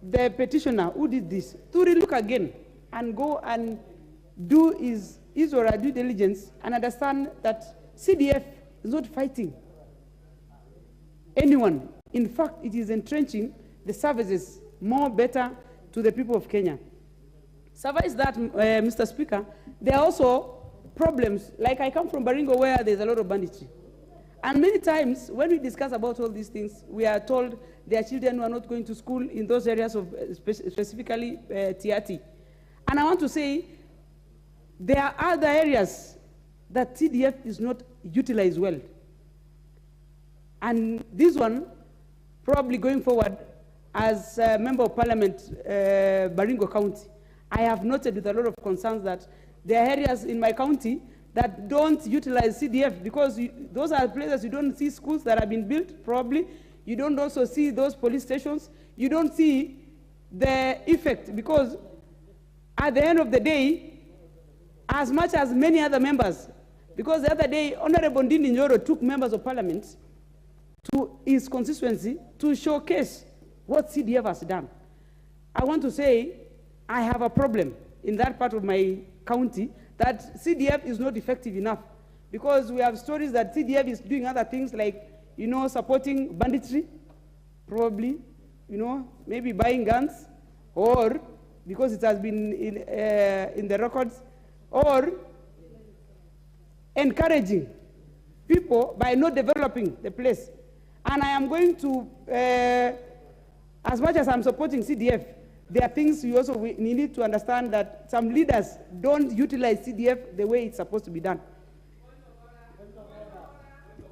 the petitioner who did this to relook again and go and do his or her due diligence and understand that CDF is not fighting anyone. In fact, it is entrenching the services more better to the people of Kenya. Suffice that, Mr. Speaker, there are also problems. Like I come from Baringo where there's a lot of banditry. And many times when we discuss about all these things, we are told their children who are not going to school in those areas of specifically Tiati. And I want to say there are other areas that CDF is not utilized well. And this one, probably going forward, as a Member of Parliament, Baringo County, I have noted with a lot of concerns that there are areas in my county that don't utilize CDF because those are places you don't see schools that have been built, probably. You don't also see those police stations. You don't see the effect because at the end of the day, as much as many other members, because the other day, Honorable Ndindi Nyoro took members of parliament to his constituency to showcase what CDF has done. I want to say I have a problem in that part of my county that CDF is not effective enough because we have stories that CDF is doing other things like, you know, supporting banditry, probably, you know, maybe buying guns, or because it has been in the records, or encouraging people by not developing the place. And I am going to, as much as I'm supporting CDF, there are things we also need to understand that some leaders don't utilize CDF the way it's supposed to be done.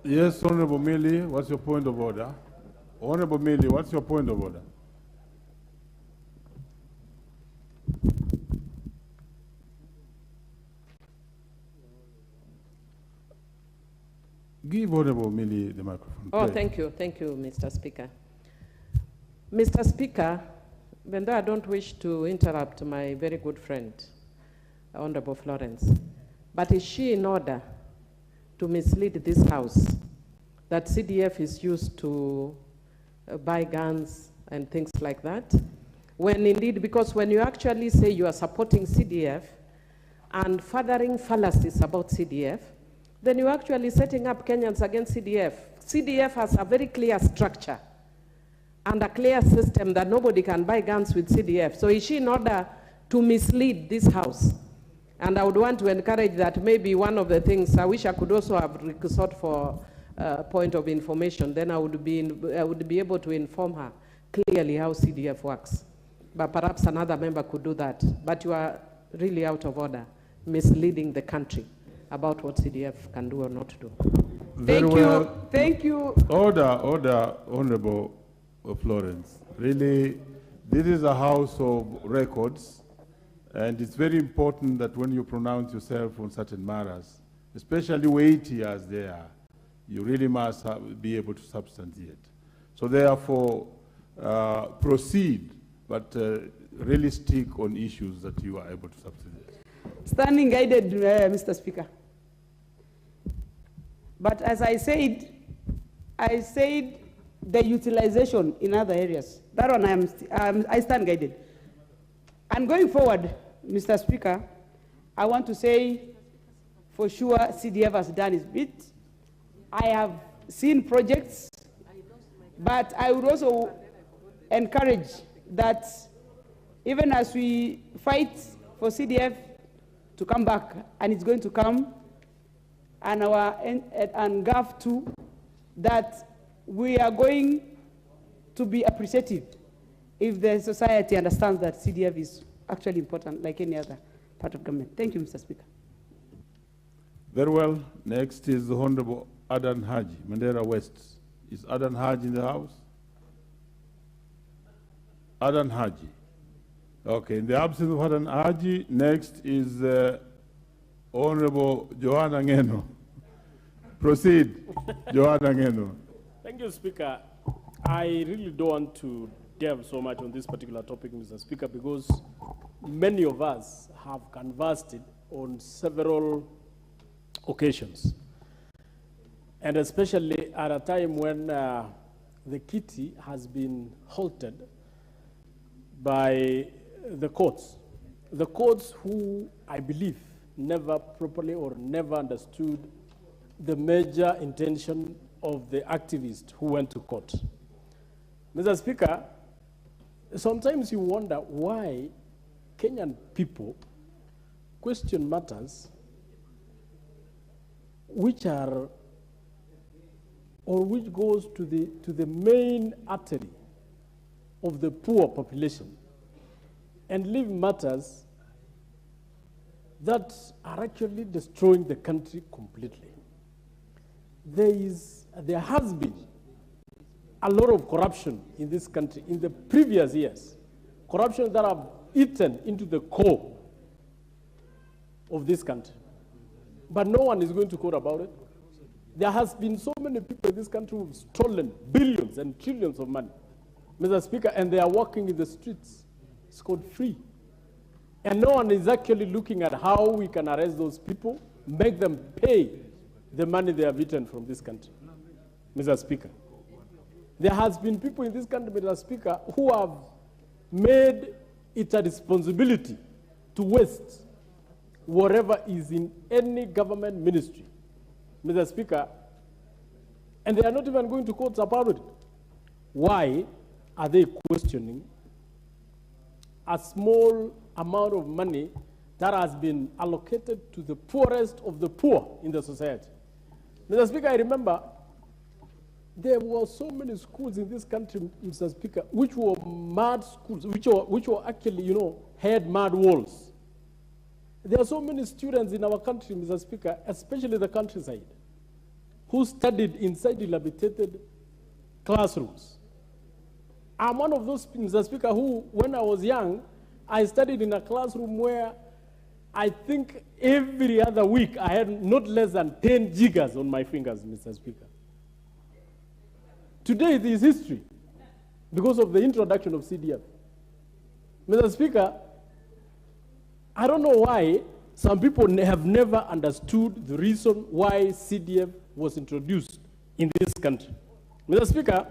Yes, Honorable Millie, what's your point of order? Honorable Millie, what's your point of order? Give Honorable Millie the microphone. Oh, please. thank you, Mr. Speaker. Mr. Speaker, even though I don't wish to interrupt my very good friend, Honorable Florence, but is she in order to mislead this House that CDF is used to buy guns and things like that? When indeed, because when you actually say you are supporting CDF and furthering fallacies about CDF, then you're actually setting up Kenyans against CDF. CDF has a very clear structure and a clear system that nobody can buy guns with CDF. So is she in order to mislead this House? And I would want to encourage that maybe one of the things, I wish I could also have resort for a point of information, then I would be able to inform her clearly how CDF works. But perhaps another member could do that. But you are really out of order, misleading the country about what CDF can do or not do. Thank you. Order, Honorable Florence. Really, this is a house of records, and it's very important that when you pronounce yourself on certain matters, especially weighty as they are, you really must be able to substantiate. So therefore, proceed, but really stick on issues that you are able to substantiate. Standing guided, Mr. Speaker. But as I said the utilization in other areas. That one I stand guided. And going forward, Mr. Speaker, I want to say for sure CDF has done its bit. I have seen projects, but I would also encourage that even as we fight for CDF to come back, and it's going to come, and GAF too, that we are going to be appreciative if the society understands that CDF is actually important, like any other part of government. Thank you, Mr. Speaker. Very well. Next is the Honorable Adan Haji, Mandera West. Is Adan Haji in the House? Adan Haji. Okay, in the absence of Adan Haji, next is Honorable Joanna Ngeno. Proceed, Joanna Ngeno. Thank you, Speaker. I really don't want to delve so much on this particular topic, Mr. Speaker, because many of us have conversed it on several occasions. And especially at a time when the kitty has been halted by the courts. The courts who, I believe, never properly or never understood the major intention of the activists who went to court. Mr. Speaker, sometimes you wonder why Kenyan people question matters which are, or which goes to the main artery of the poor population, and leave matters that are actually destroying the country completely. There has been a lot of corruption in this country in the previous years, corruption that have eaten into the core of this country. But no one is going to court about it. There has been so many people in this country who have stolen billions and trillions of money, Mr. Speaker, and they are walking in the streets scot-free. And no one is actually looking at how we can arrest those people, make them pay the money they have eaten from this country, Mr. Speaker. There has been people in this country, Mr. Speaker, who have made it a responsibility to waste whatever is in any government ministry, Mr. Speaker, and they are not even going to court about it. Why are they questioning a small amount of money that has been allocated to the poorest of the poor in the society? Mr. Speaker, I remember there were so many schools in this country, Mr. Speaker, which were mad schools, which were actually, had mad walls. There are so many students in our country, Mr. Speaker, especially the countryside, who studied inside dilapidated classrooms. I'm one of those, Mr. Speaker, who, when I was young, I studied in a classroom where I think every other week I had not less than 10 jiggers on my fingers, Mr. Speaker. Today it is history because of the introduction of CDF. Mr. Speaker, I don't know why some people have never understood the reason why CDF was introduced in this country. Mr. Speaker,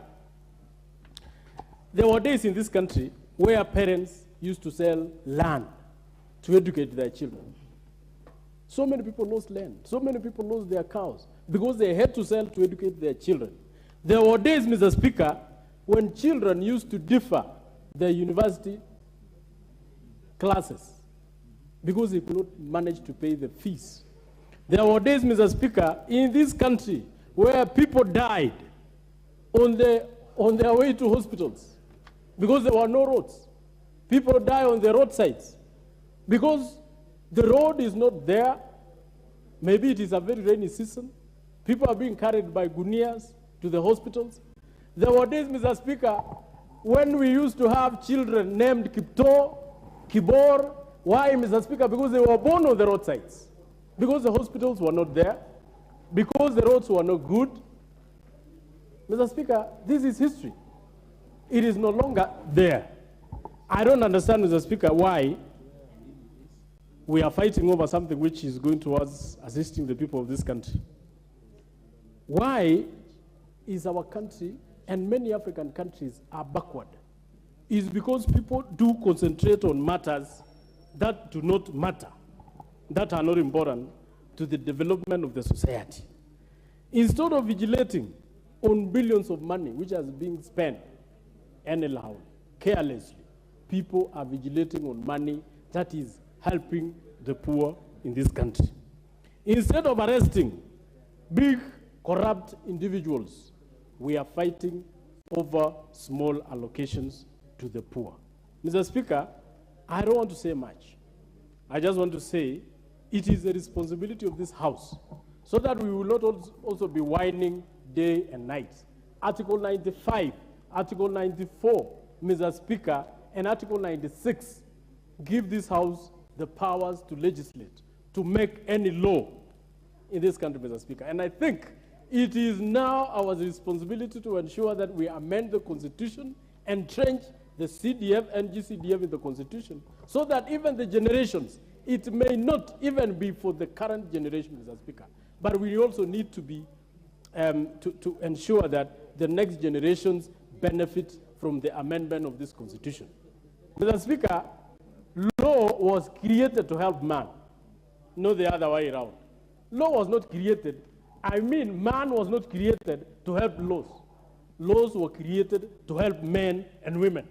there were days in this country where parents used to sell land to educate their children. So many people lost land. So many people lost their cows because they had to sell to educate their children. There were days, Mr. Speaker, when children used to defer their university classes because they could not manage to pay the fees. There were days, Mr. Speaker, in this country where people died on their way to hospitals because there were no roads. People die on the roadsides because the road is not there. Maybe it is a very rainy season. People are being carried by gunias to the hospitals. There were days, Mr. Speaker, when we used to have children named Kipto, Kibor. Why, Mr. Speaker? Because they were born on the roadsides. Because the hospitals were not there. Because the roads were not good. Mr. Speaker, this is history. It is no longer there. I don't understand, Mr. Speaker, why we are fighting over something which is going towards assisting the people of this country. Why is our country and many African countries are backward? Is because people do concentrate on matters that do not matter, that are not important to the development of the society. Instead of vigilating on billions of money which is being spent anyhow, carelessly, people are vigilating on money that is helping the poor in this country. Instead of arresting big corrupt individuals, we are fighting over small allocations to the poor. Mr. Speaker, I don't want to say much. I just want to say it is the responsibility of this House so that we will not also be whining day and night. Article 95, Article 94, Mr. Speaker, and Article 96 give this House the powers to legislate, to make any law in this country, Mr. Speaker. And I think it is now our responsibility to ensure that we amend the Constitution, entrench the CDF and GCDF in the Constitution, so that even the generations, it may not even be for the current generation, Mr. Speaker, but we also need to be, to ensure that the next generations benefit from the amendment of this Constitution. Mr. Speaker, law was created to help man, not the other way around. Law was not created I mean, man was not created to help laws. Laws were created to help men and women.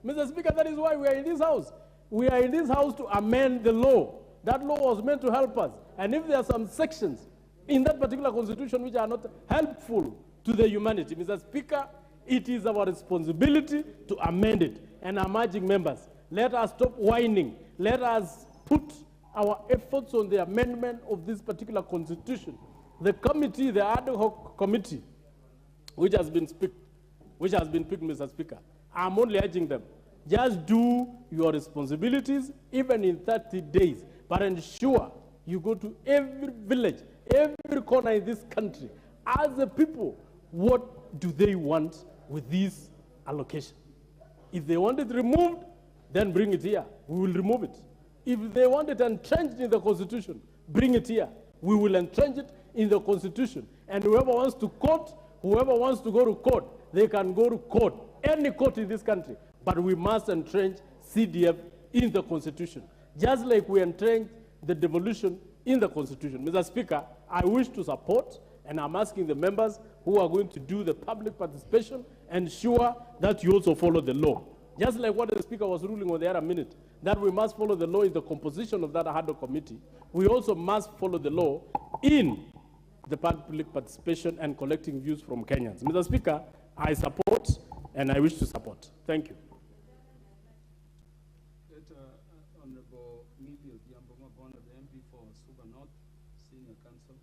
Mr. Speaker, that is why we are in this house. We are in this house to amend the law. That law was meant to help us. And if there are some sections in that particular constitution which are not helpful to the humanity, Mr. Speaker, it is our responsibility to amend it. And I'm urging members, let us stop whining. Let us put our efforts on the amendment of this particular constitution. The committee, the ad hoc committee, which has been picked, Mr. Speaker, I'm only urging them, just do your responsibilities, even in 30 days, but ensure you go to every village, every corner in this country. Ask the people, what do they want with this allocation? If they want it removed, then bring it here. We will remove it. If they want it entrenched in the Constitution, bring it here. We will entrench it in the Constitution. And whoever wants to court, whoever wants to go to court, they can go to court, any court in this country. But we must entrench CDF in the Constitution, just like we entrench the devolution in the Constitution. Mr. Speaker, I wish to support, and I'm asking the members who are going to do the public participation, ensure that you also follow the law. Just like what the Speaker was ruling on the other minute, that we must follow the law in the composition of that ad hoc committee. We also must follow the law in the public participation and collecting views from Kenyans. Mr. Speaker, I support and I wish to support. Thank you. Honorable Millie Odhiambo Mabona, the MP for Suba North, Senior Council.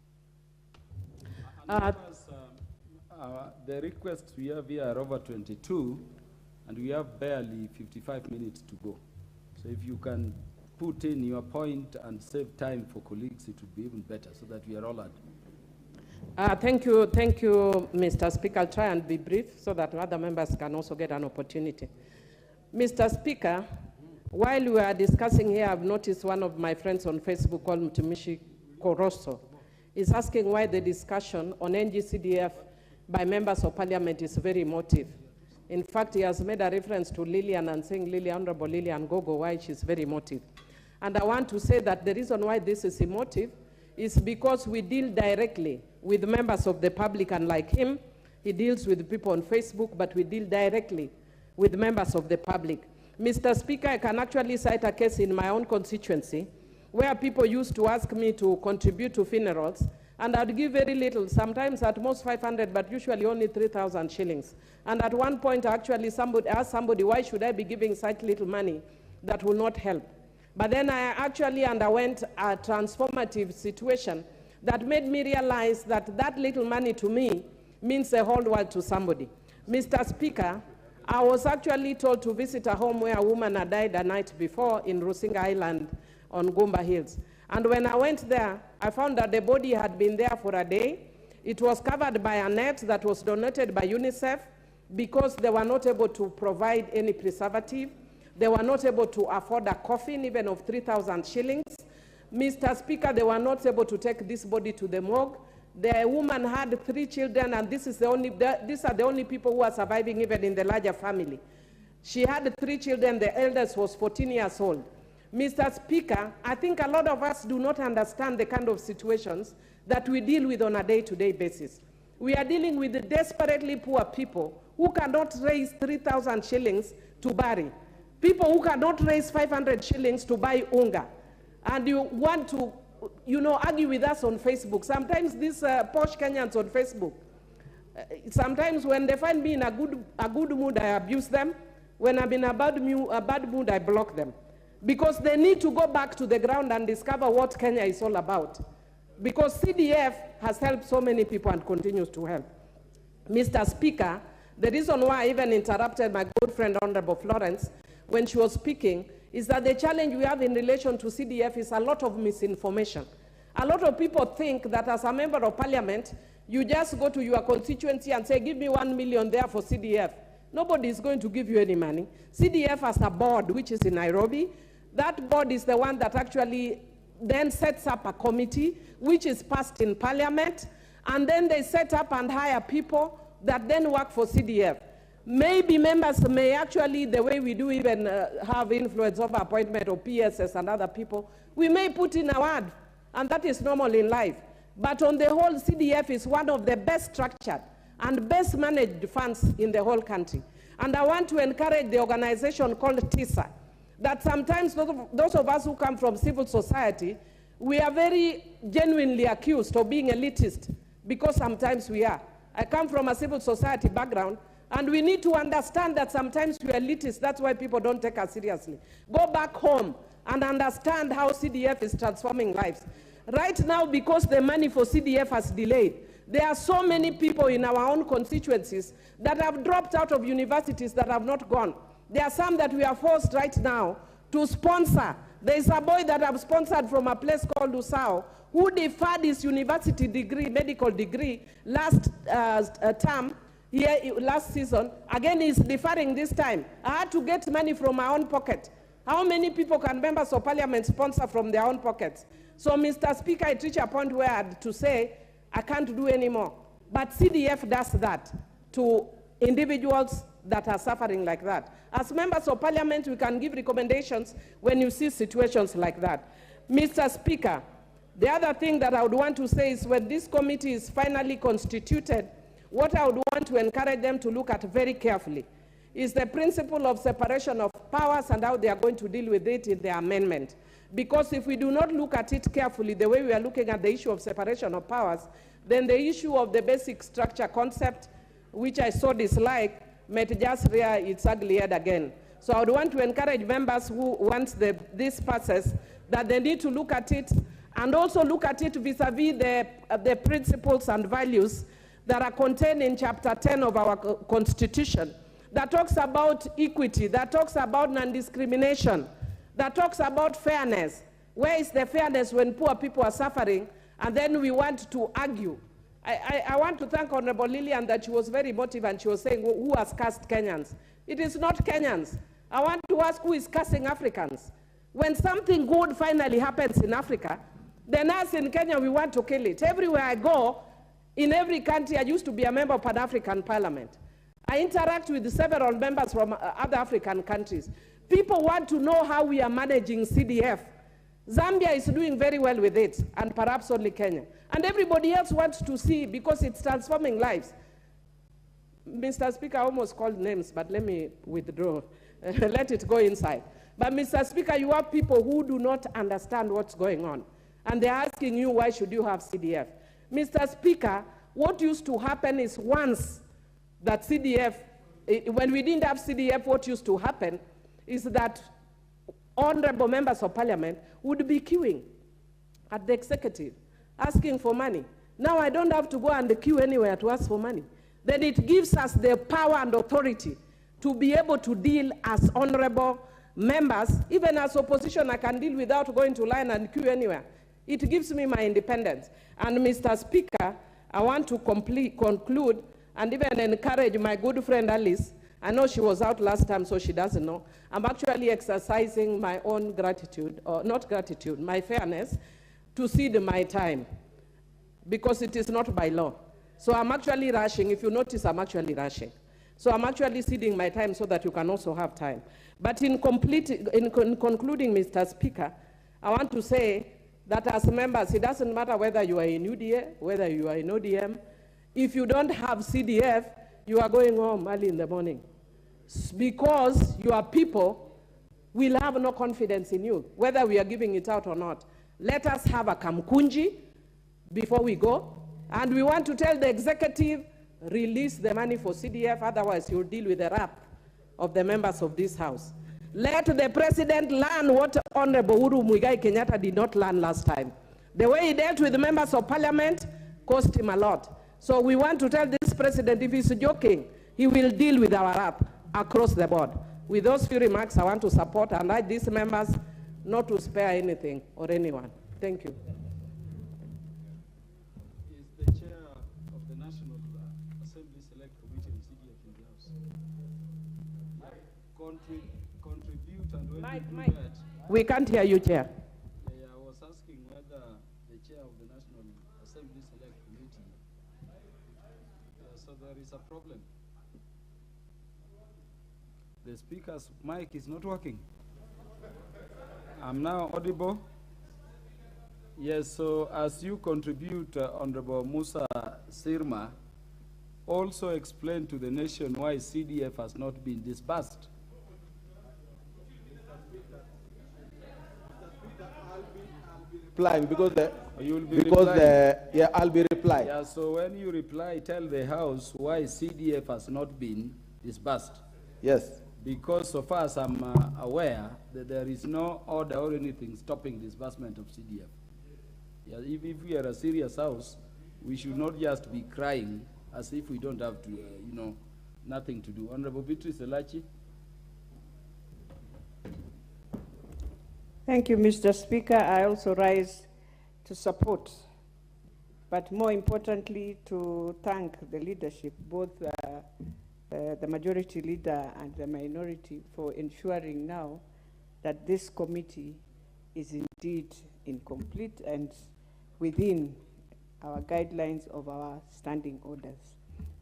The requests we have here are over 22, and we have barely 55 minutes to go. So if you can put in your point and save time for colleagues, it would be even better so that we are all at. Thank you, Mr. Speaker. I'll try and be brief so that other members can also get an opportunity. Mr. Speaker, while we are discussing here, I've noticed one of my friends on Facebook called Mtumishi Koroso is asking why the discussion on NGCDF by members of parliament is very emotive. In fact, he has made a reference to Lillian and saying Honorable Lillian Gogo, why she's very emotive. And I want to say that the reason why this is emotive is because we deal directly with members of the public, and like him, he deals with people on Facebook, but we deal directly with members of the public. Mr. Speaker, I can actually cite a case in my own constituency where people used to ask me to contribute to funerals, and I'd give very little, sometimes at most 500, but usually only 3,000 shillings. And at one point, actually, somebody asked somebody, why should I be giving such little money that will not help? But then I actually underwent a transformative situation that made me realize that that little money to me means the whole world to somebody. Mr. Speaker, I was actually told to visit a home where a woman had died the night before in Rusinga Island on Gumba Hills. And when I went there, I found that the body had been there for a day. It was covered by a net that was donated by UNICEF because they were not able to provide any preservative. They were not able to afford a coffin, even of 3,000 shillings. Mr. Speaker, they were not able to take this body to the morgue. The woman had 3 children, and these are the only people who are surviving even in the larger family. She had 3 children. The eldest was 14 years old. Mr. Speaker, I think a lot of us do not understand the kind of situations that we deal with on a day-to-day basis. We are dealing with the desperately poor people who cannot raise 3,000 shillings to bury. People who cannot raise 500 shillings to buy unga. And you want to, argue with us on Facebook. Sometimes these posh Kenyans on Facebook, sometimes when they find me in a good mood, I abuse them. When I'm in a bad mood, I block them. Because they need to go back to the ground and discover what Kenya is all about. Because CDF has helped so many people and continues to help. Mr. Speaker, the reason why I even interrupted my good friend, Honorable Florence, when she was speaking, is that the challenge we have in relation to CDF is a lot of misinformation. A lot of people think that as a member of parliament, you just go to your constituency and say, give me 1 million there for CDF. Nobody is going to give you any money. CDF has a board, which is in Nairobi. That board is the one that actually then sets up a committee, which is passed in parliament, and then they set up and hire people that then work for CDF. Maybe members may actually, the way we do even have influence over appointment of PSS and other people, we may put in a word, and that is normal in life. But on the whole, CDF is one of the best structured and best managed funds in the whole country. And I want to encourage the organization called TISA, that sometimes those of us who come from civil society, we are very genuinely accused of being elitist, because sometimes we are. I come from a civil society background, and we need to understand that sometimes we are elitist. That's why people don't take us seriously. Go back home and understand how CDF is transforming lives. Right now, because the money for CDF has delayed, there are so many people in our own constituencies that have dropped out of universities that have not gone. There are some that we are forced right now to sponsor. There is a boy that I've sponsored from a place called Usao, who deferred his university degree, medical degree, last term, last season. Again, he's deferring this time. I had to get money from my own pocket. How many people can members of parliament sponsor from their own pockets? So, Mr. Speaker, it reached a point where I had to say, I can't do anymore. But CDF does that to individuals that are suffering like that. As members of parliament, we can give recommendations when you see situations like that. Mr. Speaker, the other thing that I would want to say is when this committee is finally constituted, what I would want to encourage them to look at very carefully is the principle of separation of powers and how they are going to deal with it in their amendment. Because if we do not look at it carefully, the way we are looking at the issue of separation of powers, then the issue of the basic structure concept, which I so dislike, might just rear its ugly head again. So I would want to encourage members who, once this passes, that they need to look at it and also look at it vis-a-vis the principles and values that are contained in Chapter 10 of our Constitution, that talks about equity, that talks about non-discrimination, that talks about fairness. Where is the fairness when poor people are suffering, and then we want to argue? I want to thank Honorable Lillian that she was very emotive and she was saying, who has cursed Kenyans? It is not Kenyans. I want to ask, who is cursing Africans? When something good finally happens in Africa, then us in Kenya, we want to kill it. Everywhere I go, in every country, I used to be a member of Pan-African Parliament. I interact with several members from other African countries. People want to know how we are managing CDF. Zambia is doing very well with it, and perhaps only Kenya. And everybody else wants to see, because it's transforming lives. Mr. Speaker, I almost called names, but let me withdraw. Let it go inside. But Mr. Speaker, you have people who do not understand what's going on. And they're asking you, why should you have CDF? Mr. Speaker, what used to happen is once that CDF, when we didn't have CDF, what used to happen is that honorable members of parliament would be queuing at the executive, asking for money. Now I don't have to go and queue anywhere to ask for money. Then it gives us the power and authority to be able to deal as honorable members. Even as opposition, I can deal without going to line and queue anywhere. It gives me my independence. And Mr. Speaker, I want to conclude and even encourage my good friend Alice. I know she was out last time, so she doesn't know. I'm actually exercising my own gratitude, or not gratitude, my fairness, to cede my time, because it is not by law. So I'm actually rushing. If you notice, I'm actually rushing. So I'm actually ceding my time so that you can also have time. But in concluding, Mr. Speaker, I want to say that as members, it doesn't matter whether you are in UDA, whether you are in ODM. If you don't have CDF, you are going home early in the morning, because your people will have no confidence in you, whether we are giving it out or not. Let us have a kamkunji before we go, and we want to tell the executive, release the money for CDF, otherwise you'll deal with the wrath of the members of this house. Let the president learn what Honorable Uhuru Muigai Kenyatta did not learn last time. The way he dealt with the members of parliament cost him a lot. So we want to tell this president, if he's joking, he will deal with our wrath across the board. With those few remarks, I want to support and urge these members not to spare anything or anyone. Thank you. Is the chair of the National Assembly Select Committee on CDF in the House? Contribute and when you do that. We can't hear you, Chair. Yeah, I was asking whether the chair of the National Assembly Select Committee, so there is a problem. The speaker's mic is not working. I'm now audible. Yes, so as you contribute, Honorable Musa Sirma, also explain to the nation why CDF has not been disbursed. Replying because I'll be replying. Yeah, so when you reply, tell the House why CDF has not been disbursed. Yes. Because so far as I'm aware, that there is no order or anything stopping disbursement of CDF. Yeah, if we are a serious house, we should not just be crying as if we don't have to, nothing to do. Honorable Beatrice Elachi. Thank you, Mr. Speaker. I also rise to support, but more importantly, to thank the leadership, both the majority leader and the minority, for ensuring now that this committee is indeed incomplete and within our guidelines of our standing orders.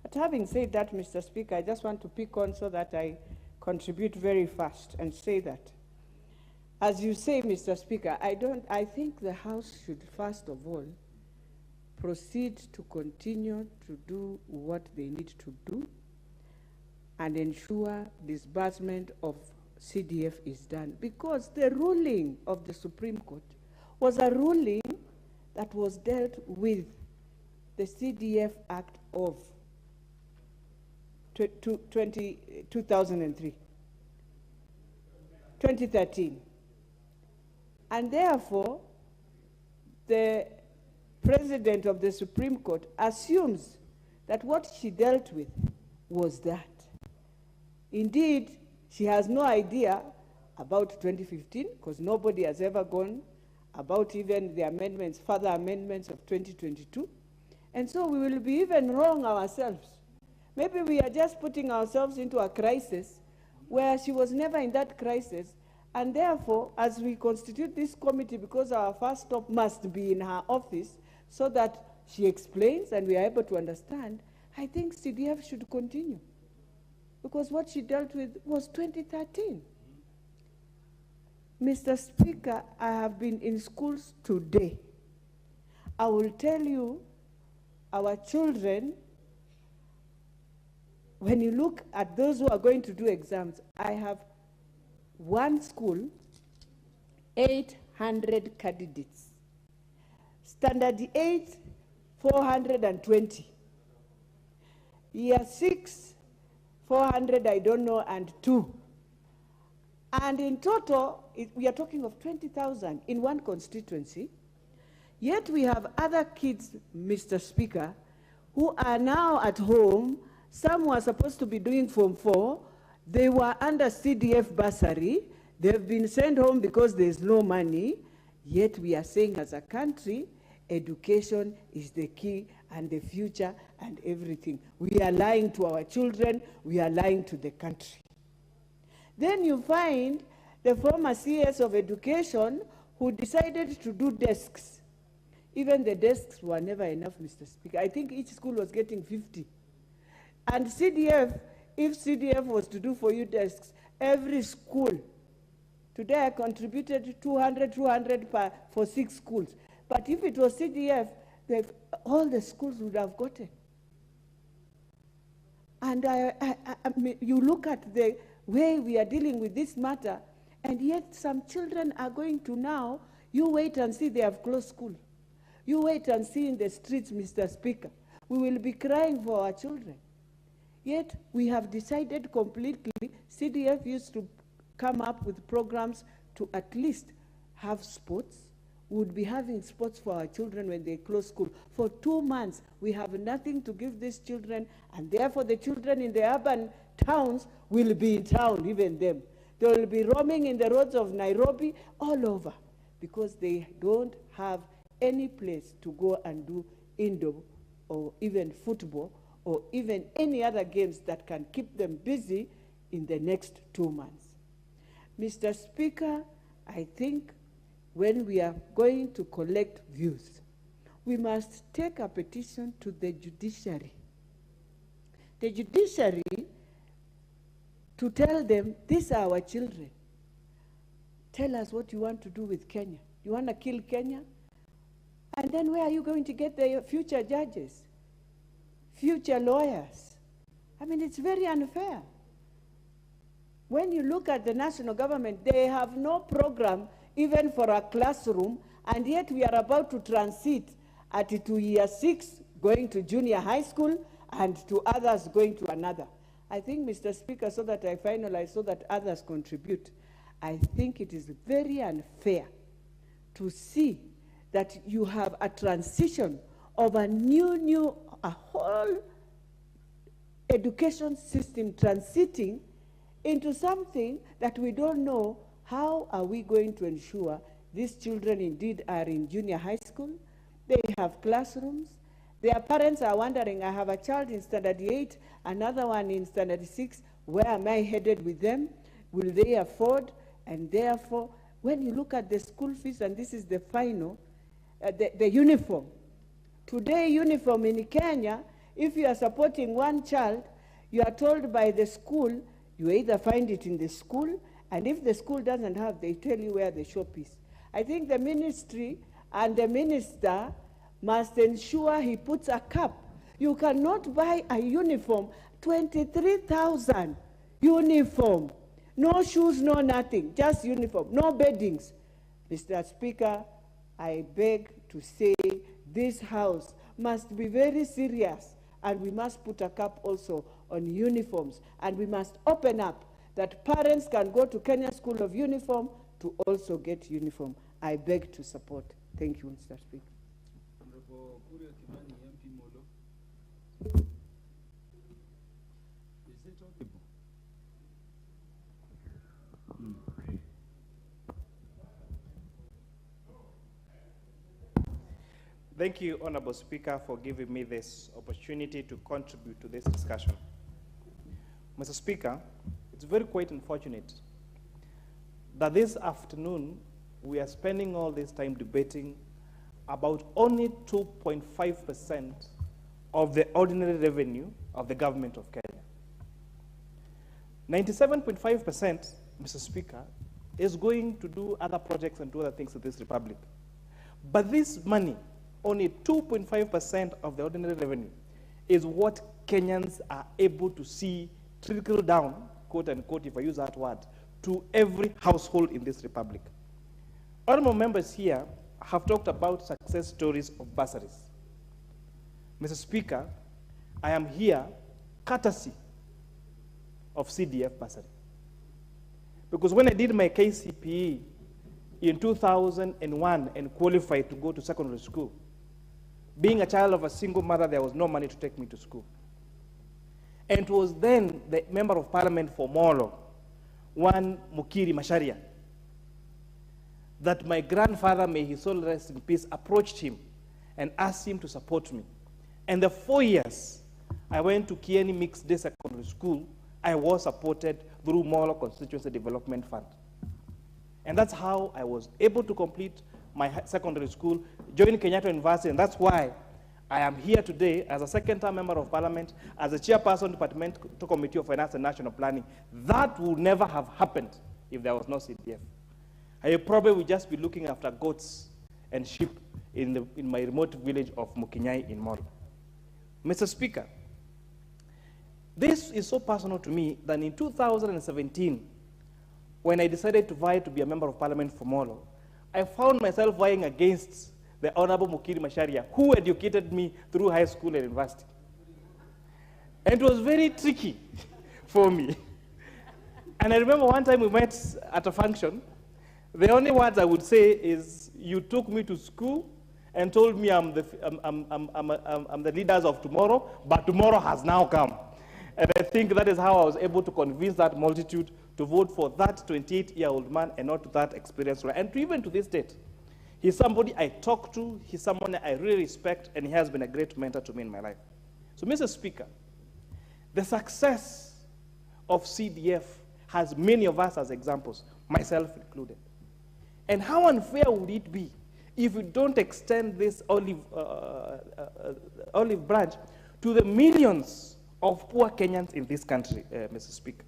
But having said that, Mr. Speaker, I just want to pick on so that I contribute very fast and say that, as you say, Mr. Speaker, I think the House should first of all proceed to continue to do what they need to do and ensure disbursement of CDF is done, because the ruling of the Supreme Court was a ruling that was dealt with the CDF Act of 2013. And therefore, the President of the Supreme Court assumes that what she dealt with was that. Indeed, she has no idea about 2015, because nobody has ever gone about even the amendments, further amendments of 2022. And so we will be even wrong ourselves. Maybe we are just putting ourselves into a crisis where she was never in that crisis. And therefore, as we constitute this committee, because our first stop must be in her office so that she explains and we are able to understand, I think CDF should continue. Because what she dealt with was 2013. Mr. Speaker, I have been in schools today. I will tell you, our children, when you look at those who are going to do exams, I have one school, 800 candidates. Standard 8, 420. Year 6, 400, I don't know, and 2. And in total, we are talking of 20,000 in one constituency. Yet we have other kids, Mr. Speaker, who are now at home. Some were supposed to be doing Form 4. They were under CDF bursary. They've been sent home because there's no money. Yet we are saying as a country, education is the key and the future and everything. We are lying to our children. We are lying to the country. Then you find the former CS of education who decided to do desks. Even the desks were never enough, Mr. Speaker. I think each school was getting 50. And CDF, if CDF was to do for you desks, every school, today I contributed 200 for 6 schools. But if it was CDF, all the schools would have gotten. And you look at the way we are dealing with this matter, and yet some children are going to now, you wait and see they have closed school. You wait and see in the streets, Mr. Speaker. We will be crying for our children. Yet we have decided completely, CDF used to come up with programs to at least have sports. We would be having sports for our children when they close school. For 2 months, we have nothing to give these children, and therefore the children in the urban towns will be in town, even them. They will be roaming in the roads of Nairobi all over because they don't have any place to go and do indoor or even football or even any other games that can keep them busy in the next 2 months. Mr. Speaker, I think when we are going to collect views, we must take a petition to the judiciary. The judiciary to tell them, these are our children. Tell us what you want to do with Kenya. You want to kill Kenya? And then where are you going to get the future judges, future lawyers? I mean, it's very unfair. When you look at the national government, they have no program even for a classroom, and yet we are about to transit to year 6, going to junior high school, and to others going to another. I think, Mr. Speaker, so that I finalize, so that others contribute, I think it is very unfair to see that you have a transition of a a whole education system transiting into something that we don't know. How are we going to ensure these children indeed are in junior high school? They have classrooms. Their parents are wondering, I have a child in standard 8, another one in standard 6. Where am I headed with them? Will they afford? And therefore, when you look at the school fees, and this is the final, the uniform. Today, uniform in Kenya, if you are supporting one child, you are told by the school, you either find it in the school, and if the school doesn't have, they tell you where the shop is. I think the ministry and the minister must ensure he puts a cap. You cannot buy a uniform, 23,000 uniform. No shoes, no nothing, just uniform, no beddings. Mr. Speaker, I beg to say this House must be very serious, and we must put a cap also on uniforms, and we must open up that parents can go to Kenya School of Uniform to also get uniform. I beg to support. Thank you, Mr. Speaker. Thank you, Honorable Speaker, for giving me this opportunity to contribute to this discussion. Mr. Speaker, it's very quite unfortunate that this afternoon we are spending all this time debating about only 2.5% of the ordinary revenue of the government of Kenya. 97.5%, Mr. Speaker, is going to do other projects and do other things in this republic. But this money, only 2.5% of the ordinary revenue, is what Kenyans are able to see trickle down, quote unquote, if I use that word, to every household in this republic. Honorable members here have talked about success stories of bursaries. Mr. Speaker, I am here courtesy of CDF bursary. Because when I did my KCPE in 2001 and qualified to go to secondary school, being a child of a single mother, there was no money to take me to school. And it was then the Member of Parliament for Molo, one Mukiri Masharia, that my grandfather, may his soul rest in peace, approached him and asked him to support me. And the 4 years I went to Kieni Mixed Day Secondary School, I was supported through Molo Constituency Development Fund. And that's how I was able to complete my secondary school, join Kenyatta University, and that's why I am here today as a second-term Member of Parliament, as a chairperson Departmental Committee of Finance and National Planning. That would never have happened if there was no CDF. I probably would just be looking after goats and sheep in my remote village of Mukinyai in Molo. Mr. Speaker, this is so personal to me that in 2017, when I decided to vie to be a Member of Parliament for Molo, I found myself vying against the Honorable Mukiri Masharia, who educated me through high school and university. And it was very tricky for me. And I remember one time we met at a function. The only words I would say is, you took me to school and told me I'm the leaders of tomorrow, but tomorrow has now come. And I think that is how I was able to convince that multitude to vote for that 28-year-old man and not that experienced lawyer. And even to this date, he's somebody I talk to, he's someone I really respect, and he has been a great mentor to me in my life. So, Mr. Speaker, the success of CDF has many of us as examples, myself included. And how unfair would it be if we don't extend this olive branch to the millions of poor Kenyans in this country, Mr. Speaker?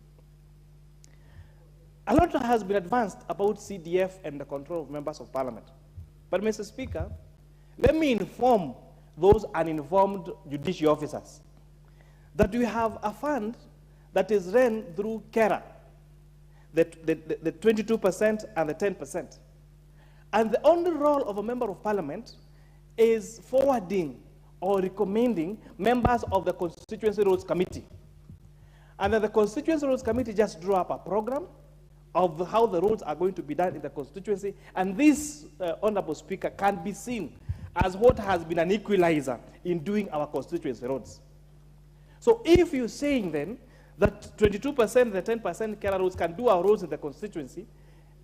A lot has been advanced about CDF and the control of members of parliament. But, Mr. Speaker, let me inform those uninformed judicial officers that we have a fund that is run through KERA, the 22% and the 10%. And the only role of a member of parliament is forwarding or recommending members of the Constituency Roads Committee. And then the Constituency Roads Committee just drew up a program of how the roads are going to be done in the constituency. And this, Honorable Speaker, can be seen as what has been an equalizer in doing our constituency roads. So if you're saying then that 22%, the 10% KERA roads can do our roads in the constituency,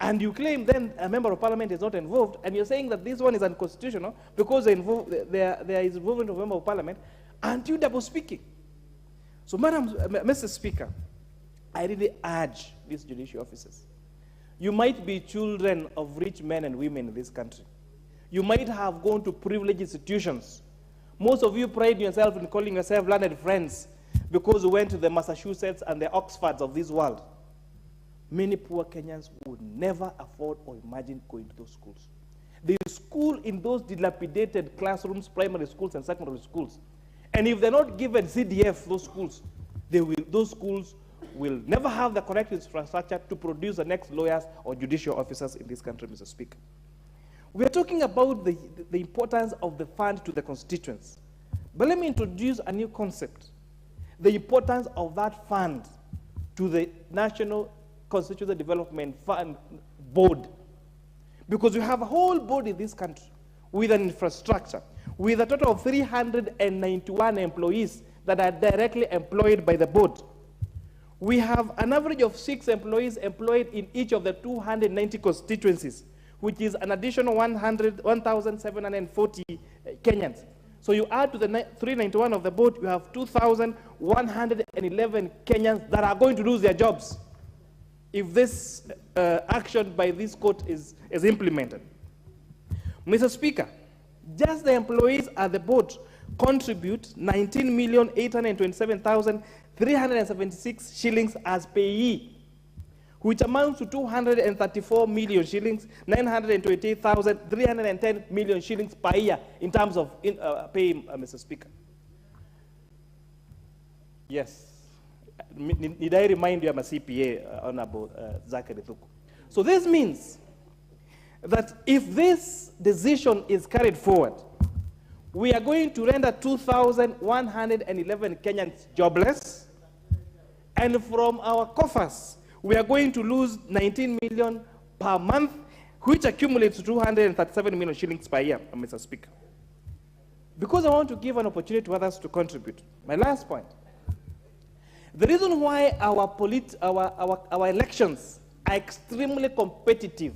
and you claim then a member of parliament is not involved, and you're saying that this one is unconstitutional because there is involvement of a member of parliament, aren't you double speaking? So, Mr. Speaker, I really urge these judicial officers. You might be children of rich men and women in this country. You might have gone to privileged institutions. Most of you pride yourself in calling yourself learned friends because you went to the Massachusetts and the Oxfords of this world. Many poor Kenyans would never afford or imagine going to those schools. They school in those dilapidated classrooms, primary schools and secondary schools. And if they're not given CDF, those schools will never have the correct infrastructure to produce the next lawyers or judicial officers in this country, Mr. Speaker. We are talking about the importance of the fund to the constituents. But let me introduce a new concept. The importance of that fund to the National Constituency Development Fund Board. Because you have a whole board in this country with an infrastructure, with a total of 391 employees that are directly employed by the board. We have an average of 6 employees employed in each of the 290 constituencies, which is an additional 1,740 Kenyans. So you add to the 391 of the board, you have 2,111 Kenyans that are going to lose their jobs if this action by this court is implemented. Mr. Speaker, just the employees at the board contribute 19,827,376 shillings as payee, which amounts to 234 million shillings, 928,310 million shillings per year in terms of pay, Mr. Speaker. Yes. Need I remind you I'm a CPA, Honorable Zachary Thuku. So this means that if this decision is carried forward, we are going to render 2,111 Kenyans jobless, and from our coffers, we are going to lose 19 million per month, which accumulates to 237 million shillings per year, Mr. Speaker. Because I want to give an opportunity to others to contribute. My last point. The reason why our elections are extremely competitive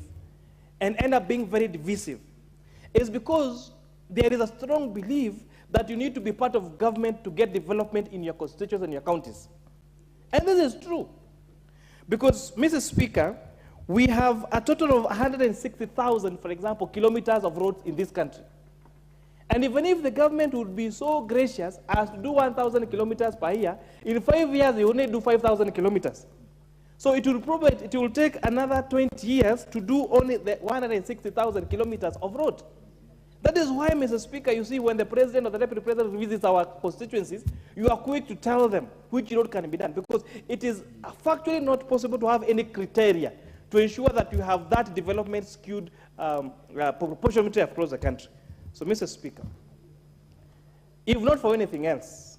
and end up being very divisive is because there is a strong belief that you need to be part of government to get development in your constituencies and your counties. And this is true. Because, Mr. Speaker, we have a total of 160,000, for example, kilometers of roads in this country. And even if the government would be so gracious as to do 1,000 kilometers per year, in 5 years, they only do 5,000 kilometers. So it will take another 20 years to do only the 160,000 kilometers of road. That is why, Mr. Speaker, you see, when the president or the deputy president visits our constituencies, you are quick to tell them which road can be done, because it is factually not possible to have any criteria to ensure that you have that development skewed proportionately across the country. So, Mr. Speaker, if not for anything else,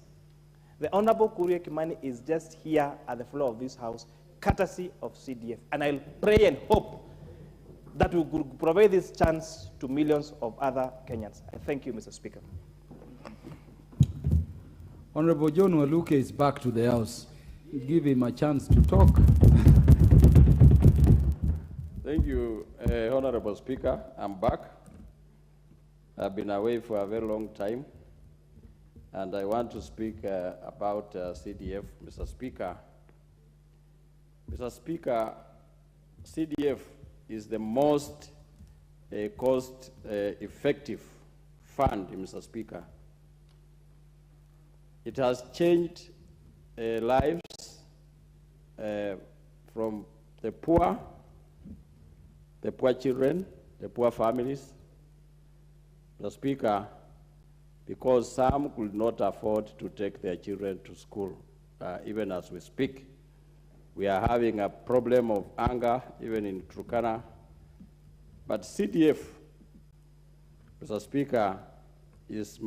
the Honorable Kuria Kimani is just here at the floor of this House, courtesy of CDF. And I'll pray and hope that we could provide this chance to millions of other Kenyans. I thank you, Mr. Speaker. Honorable John Waluke is back to the House. Give him a chance to talk. Thank you, Honorable Speaker. I'm back. I've been away for a very long time, and I want to speak about CDF, Mr. Speaker. Mr. Speaker, CDF is the most cost-effective fund, Mr. Speaker. It has changed lives from the poor children, the poor families, Mr. Speaker, because some could not afford to take their children to school, even as we speak. We are having a problem of anger, even in Turkana. But CDF, Mr. Speaker, was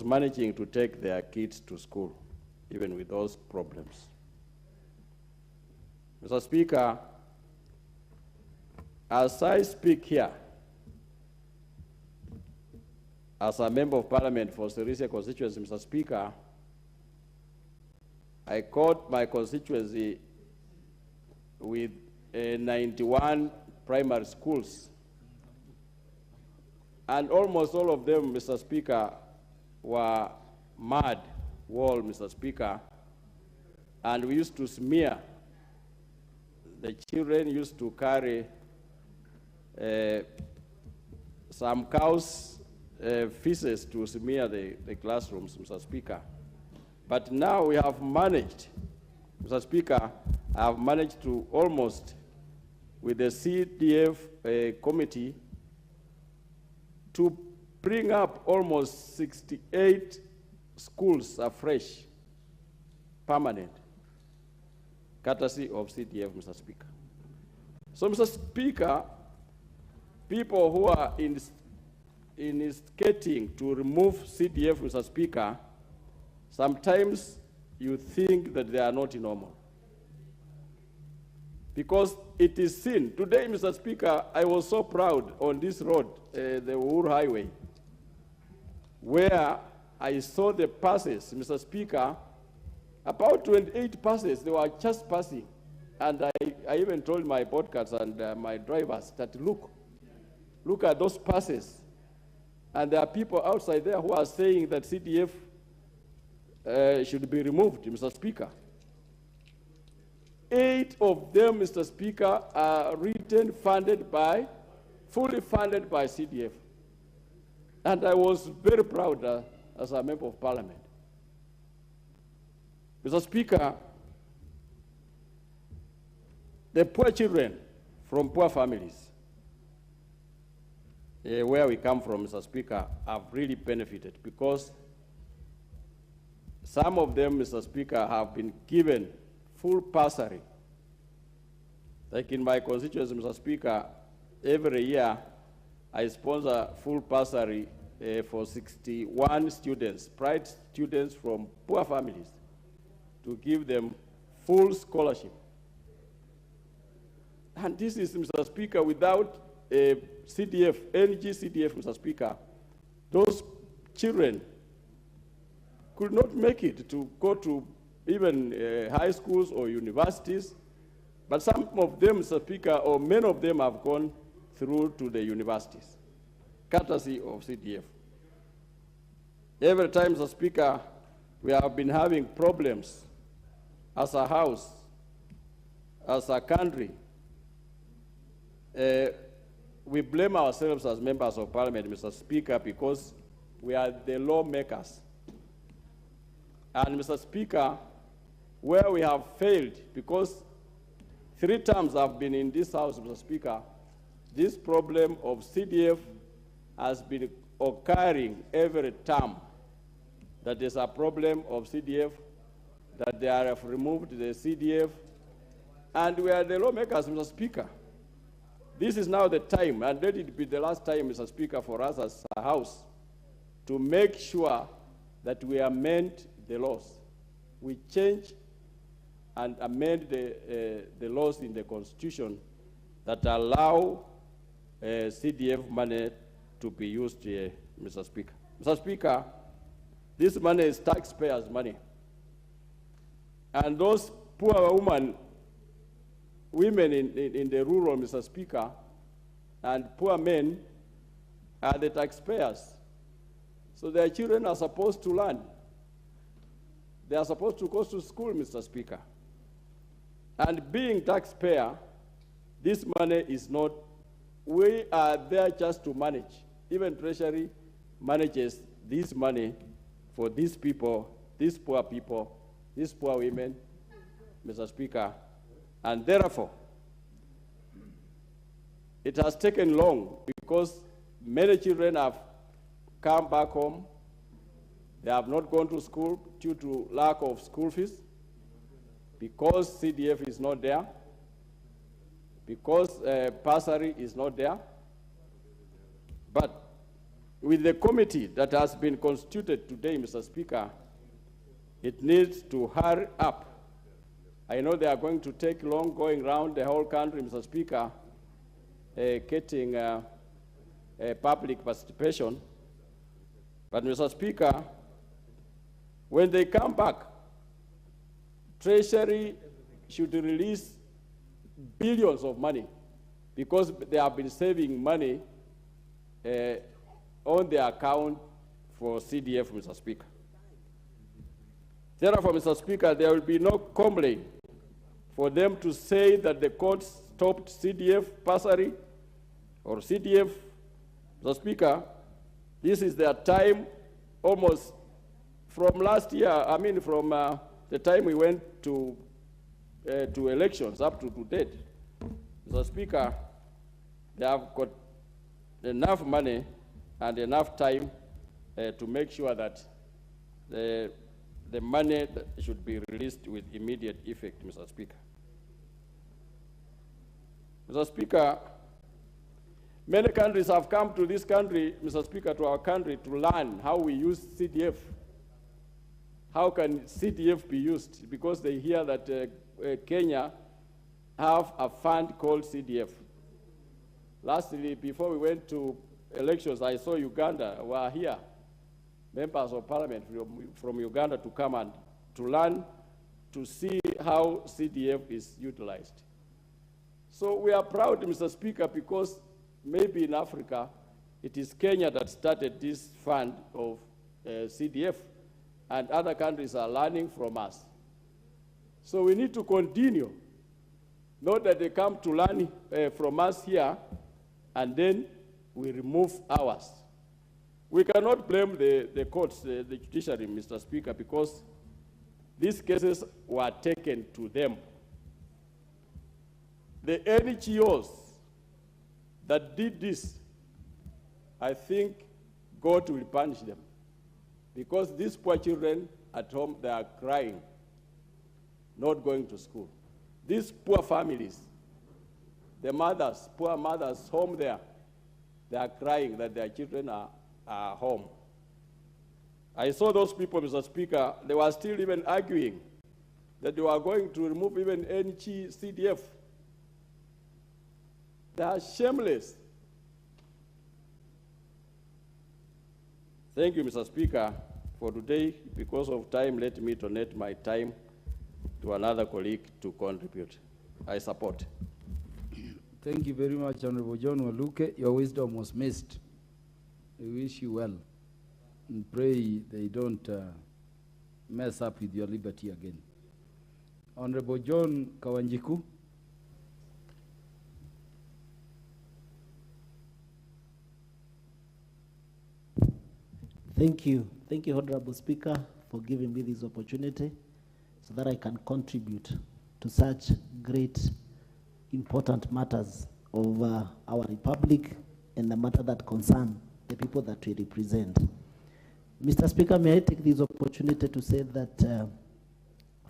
managing to take their kids to school, even with those problems. Mr. Speaker, as I speak here, as a member of parliament for Sirisia constituency, Mr. Speaker, I caught my constituency with 91 primary schools. And almost all of them, Mr. Speaker, were mud wall, Mr. Speaker. And we used to smear. The children used to carry some cows' feces to smear the classrooms, Mr. Speaker. But now we have managed, Mr. Speaker, I have managed to almost, with the CDF committee, to bring up almost 68 schools afresh, permanent, courtesy of CDF, Mr. Speaker. So, Mr. Speaker, people who are instigating to remove CDF, Mr. Speaker, sometimes you think that they are not normal. Because it is seen. Today, Mr. Speaker, I was so proud on this road, the Uhuru Highway, where I saw the passes, Mr. Speaker, about 28 passes, they were just passing. And I even told my podcasts and my drivers that, look at those passes. And there are people outside there who are saying that CDF should be removed, Mr. Speaker. 8 of them, Mr. Speaker, are fully funded by CDF. And I was very proud as a member of parliament. Mr. Speaker, the poor children from poor families, where we come from, Mr. Speaker, have really benefited because some of them, Mr. Speaker, have been given full bursary. Like in my constituency, Mr. Speaker, every year I sponsor full bursary for 61 students, private students from poor families, to give them full scholarship. And this is, Mr. Speaker, without CDF, NG CDF, Mr. Speaker, those children could not make it to go to even high schools or universities, but some of them, Mr. Speaker, or many of them have gone through to the universities, courtesy of CDF. Every time, Mr. Speaker, we have been having problems as a house, as a country. We blame ourselves as members of parliament, Mr. Speaker, because we are the lawmakers. And, Mr. Speaker, where we have failed, because 3 terms I've been in this house, Mr. Speaker, this problem of CDF has been occurring every term. That is a problem of CDF, that they have removed the CDF, and we are the lawmakers, Mr. Speaker. This is now the time, and let it be the last time, Mr. Speaker, for us as a House to make sure that we amend the laws. We change and amend the laws in the Constitution that allow CDF money to be used here, Mr. Speaker. Mr. Speaker, this money is taxpayers' money. And those poor women in the rural, Mr. Speaker, and poor men are the taxpayers. So their children are supposed to learn. They are supposed to go to school, Mr. Speaker. And being taxpayer, this money is not, we are there just to manage. Even Treasury manages this money for these people, these poor women, Mr. Speaker. And therefore, it has taken long because many children have come back home. They have not gone to school due to lack of school fees, because CDF is not there, because bursary is not there. But with the committee that has been constituted today, Mr. Speaker, it needs to hurry up. I know they are going to take long going around the whole country, Mr. Speaker, getting public participation. But, Mr. Speaker, when they come back, Treasury should release billions of money, because they have been saving money on their account for CDF, Mr. Speaker. Therefore, Mr. Speaker, there will be no complaint for them to say that the court stopped CDF bursary or CDF. Mr. Speaker, this is their time almost from last year, from the time we went to elections up to date. Mr. Speaker, they have got enough money and enough time to make sure that the money should be released with immediate effect, Mr. Speaker. Mr. Speaker, many countries have come to this country, Mr. Speaker, to our country to learn how we use CDF. How can CDF be used? Because they hear that Kenya have a fund called CDF. Lastly, before we went to elections, I saw Uganda were here, members of parliament from Uganda, to come and to learn, to see how CDF is utilized. So we are proud, Mr. Speaker, because maybe in Africa, it is Kenya that started this fund of CDF, and other countries are learning from us. So we need to continue, not that they come to learn from us here, and then we remove ours. We cannot blame the courts, the judiciary, Mr. Speaker, because these cases were taken to them. The NGOs that did this, I think God will punish them, because these poor children at home, they are crying, not going to school. These poor families, the mothers, poor mothers home there, they are crying that their children are home. I saw those people, Mr. Speaker, they were still even arguing that they were going to remove even CDF. They are shameless. Thank you, Mr. Speaker, for today. Because of time, let me donate my time to another colleague to contribute. I support. Thank you very much, Honorable John Waluke. Your wisdom was missed. We wish you well and pray they don't mess up with your liberty again. Honorable John Kawanjiku. Thank you. Thank you, Honorable Speaker, for giving me this opportunity so that I can contribute to such great, important matters of our republic and the matter that concern the people that we represent. Mr. Speaker, may I take this opportunity to say that,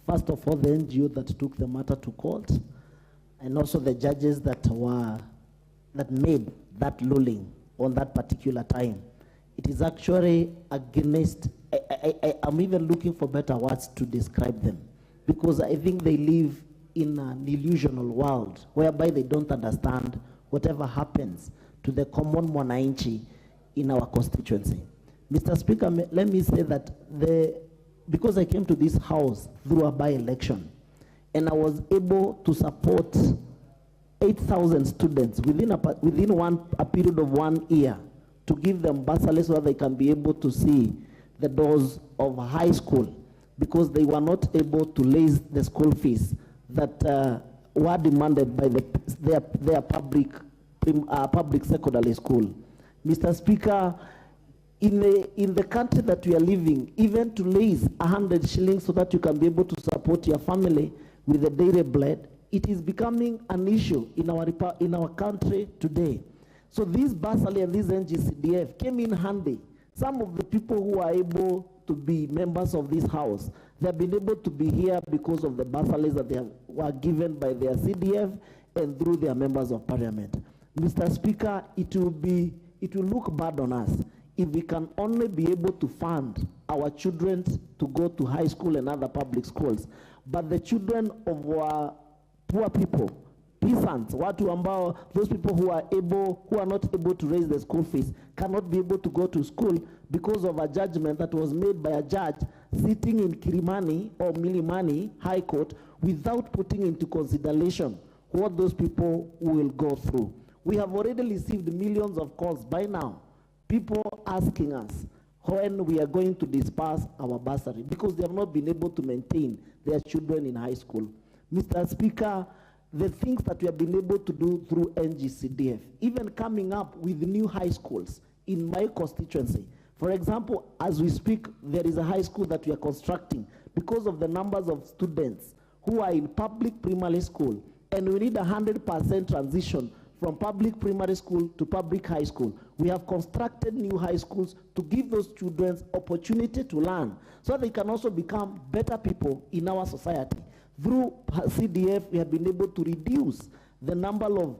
first of all, the NGO that took the matter to court, and also the judges that made that ruling on that particular time. It is actually against, I'm even looking for better words to describe them, because I think they live in an illusional world whereby they don't understand whatever happens to the common mwananchi in our constituency. Mr. Speaker, let me say that because I came to this house through a by-election, and I was able to support 8,000 students within a period of 1 year, to give them bursaries so that they can be able to see the doors of high school, because they were not able to raise the school fees that were demanded by their public secondary school. Mr. Speaker, in the country that we are living, even to raise 100 shillings so that you can be able to support your family with the daily bread, it is becoming an issue in our country today. So this bursary and this NGCDF came in handy Some of the people who are able to be members of this house, they have been able to be here because of the bursaries that were given by their CDF and through their members of parliament. Mr. Speaker, it will look bad on us if we can only be able to fund our children to go to high school and other public schools, but the children of our poor people, peasants, watu ambao, those people who are not able to raise the school fees, cannot be able to go to school because of a judgment that was made by a judge sitting in Kilimani or Milimani High Court without putting into consideration what those people will go through. We have already received millions of calls by now, people asking us when we are going to disperse our bursary because they have not been able to maintain their children in high school. Mr. Speaker, the things that we have been able to do through NGCDF, even coming up with new high schools in my constituency. For example, as we speak, there is a high school that we are constructing because of the numbers of students who are in public primary school, and we need 100% transition from public primary school to public high school. We have constructed new high schools to give those children opportunity to learn so they can also become better people in our society. Through CDF, we have been able to reduce the number of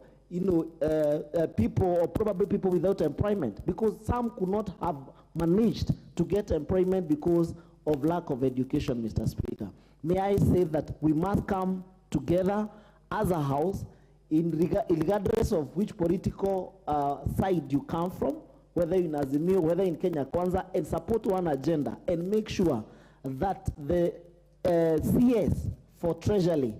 people or probably people without employment because some could not have managed to get employment because of lack of education, Mr. Speaker. May I say that we must come together as a house regardless of which political side you come from, whether in Azimio, whether in Kenya Kwanza, and support one agenda and make sure that the CS for Treasury,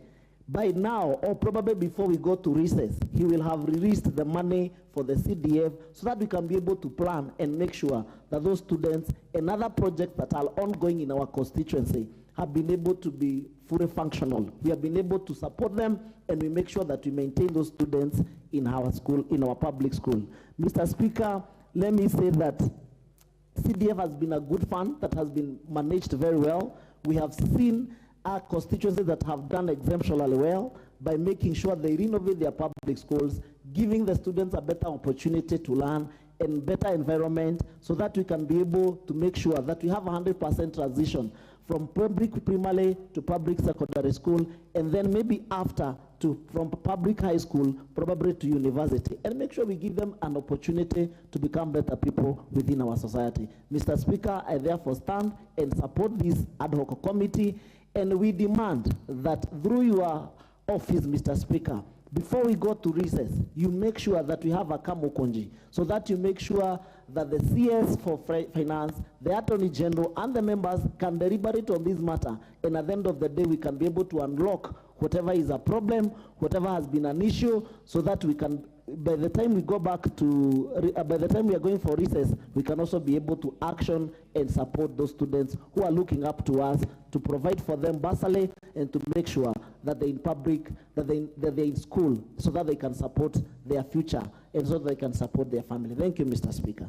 by now or probably before we go to recess, he will have released the money for the CDF so that we can be able to plan and make sure that those students and other projects that are ongoing in our constituency have been able to be fully functional. We have been able to support them and we make sure that we maintain those students in our school, in our public school. Mr. Speaker, let me say that CDF has been a good fund that has been managed very well. We have seen our constituencies that have done exemptionally well by making sure they renovate their public schools, giving the students a better opportunity to learn and better environment so that we can be able to make sure that we have 100% transition from public primary to public secondary school, and then maybe after from public high school, probably to university, and make sure we give them an opportunity to become better people within our society. Mr. Speaker, I therefore stand and support this ad hoc committee, and we demand that through your office, Mr. Speaker, before we go to recess, you make sure that we have a kamukonji, so that you make sure that the CS for Finance, the Attorney General, and the members can deliberate on this matter, and at the end of the day, we can be able to unlock whatever is a problem, whatever has been an issue, so that we can, by the time we go back to, by the time we are going for recess, we can also be able to action and support those students who are looking up to us to provide for them bursary and to make sure that they're in public, that they're in school, so that they can support their future and so that they can support their family. Thank you, Mr. Speaker.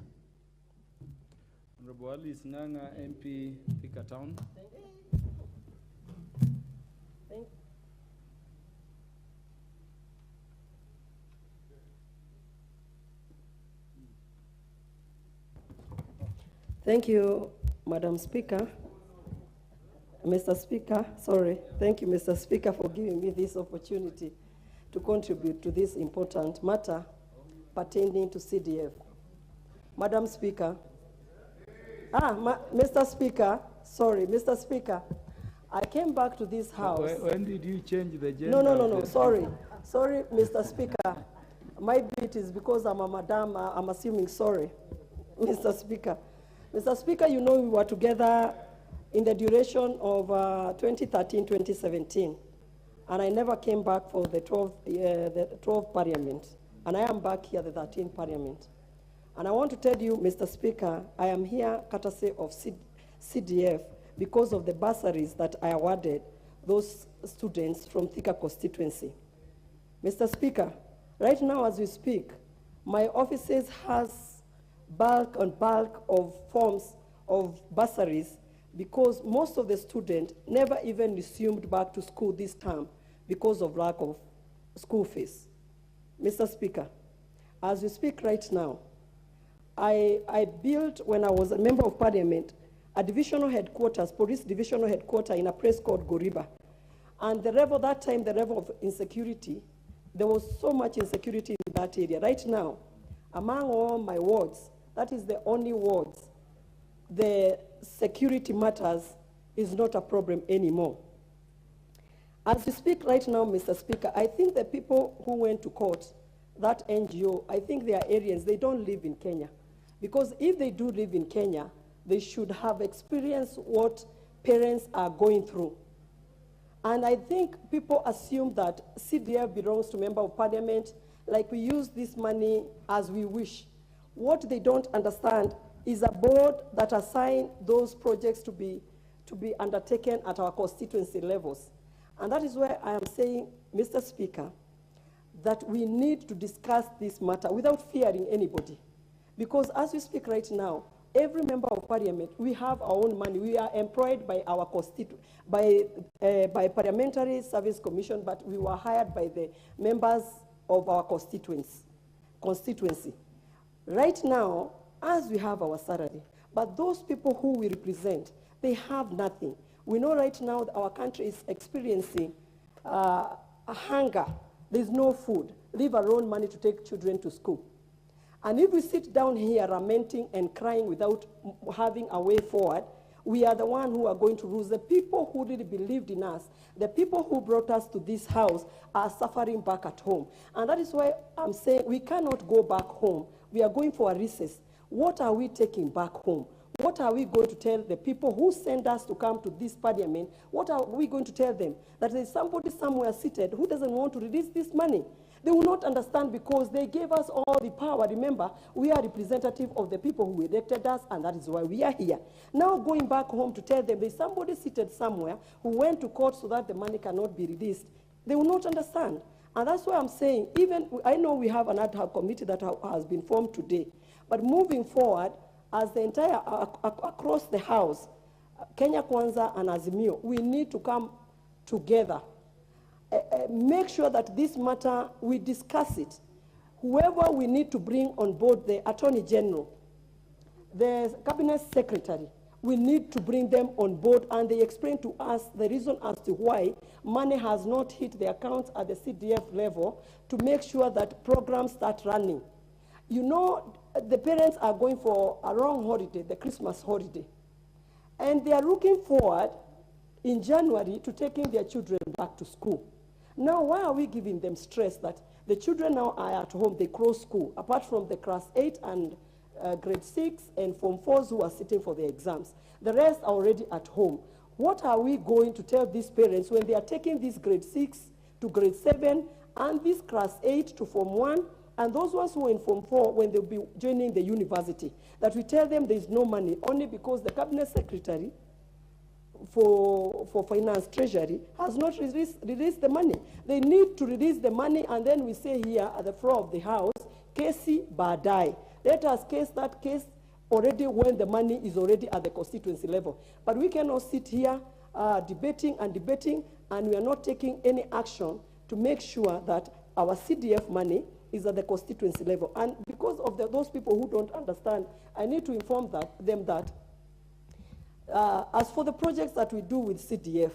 Honorable Alice Nganga, MP, Thika Town. Thank you, Madam Speaker. Mr. Speaker, sorry. Thank you, Mr. Speaker, for giving me this opportunity to contribute to this important matter pertaining to CDF. Madam Speaker. Mr. Speaker, sorry, Mr. Speaker. I came back to this house. When did you change the gender? No, sorry. Sorry, Mr. Speaker. My bit is because I'm a madam, I'm assuming, sorry, Mr. Speaker. Mr. Speaker, you know we were together in the duration of 2013-2017, and I never came back for the 12th Parliament, and I am back here, the 13th Parliament. And I want to tell you, Mr. Speaker, I am here courtesy of CDF because of the bursaries that I awarded those students from Thika constituency. Mr. Speaker, right now as we speak, my offices has bulk of forms of bursaries because most of the students never even resumed back to school this term because of lack of school fees. Mr. Speaker, as we speak right now, I built, when I was a member of parliament, a divisional headquarters, police divisional headquarters in a place called Goriba. And the level, that time, the level of insecurity, there was so much insecurity in that area. Right now, among all my wards, that is the only wards, the security matters is not a problem anymore. As we speak right now, Mr. Speaker, I think the people who went to court, that NGO, I think they are Aryans, they don't live in Kenya. Because if they do live in Kenya, they should have experienced what parents are going through. And I think people assume that CDF belongs to member of parliament, like we use this money as we wish. What they don't understand is a board that assigns those projects to be undertaken at our constituency levels. And that is why I am saying, Mr. Speaker, that we need to discuss this matter without fearing anybody. Because as we speak right now, every member of parliament, we have our own money. We are employed by our by Parliamentary Service Commission, but we were hired by the members of our constituency. Right now, as we have our salary, but those people who we represent, they have nothing. We know right now that our country is experiencing a hunger. There's no food, leave alone money to take children to school. And if we sit down here lamenting and crying without having a way forward, we are the ones who are going to lose. The people who really believed in us, the people who brought us to this house are suffering back at home. And that is why I'm saying we cannot go back home. We are going for a recess. What are we taking back home? What are we going to tell the people who send us to come to this parliament? What are we going to tell them? That there is somebody somewhere seated who doesn't want to release this money. They will not understand because they gave us all the power. Remember, we are representative of the people who elected us, and that is why we are here. Now going back home to tell them there's somebody seated somewhere who went to court so that the money cannot be released, they will not understand. And that's why I'm saying, even, I know we have an ad hoc committee that has been formed today, but moving forward, as the entire, across the house, Kenya Kwanza and Azimio, we need to come together. Make sure that this matter, we discuss it. Whoever we need to bring on board, the Attorney General, the Cabinet Secretary, we need to bring them on board, and they explain to us the reason as to why money has not hit the accounts at the CDF level to make sure that programs start running. You know, the parents are going for a long holiday, the Christmas holiday, and they are looking forward in January to taking their children back to school. Now, why are we giving them stress that the children now are at home, they close school, apart from the class 8 and grade 6 and Form 4s who are sitting for the exams. The rest are already at home. What are we going to tell these parents when they are taking this grade 6 to grade 7 and this class 8 to Form 1 and those ones who are in Form 4 when they'll be joining the university? That we tell them there is no money only because the Cabinet Secretary for Finance Treasury has not released the money. They need to release the money, and then we say here at the floor of the house, Kesi Badai. Let us case that case already when the money is already at the constituency level. But we cannot sit here debating, and we are not taking any action to make sure that our CDF money is at the constituency level. And because of those people who don't understand, I need to inform them that as for the projects that we do with CDF,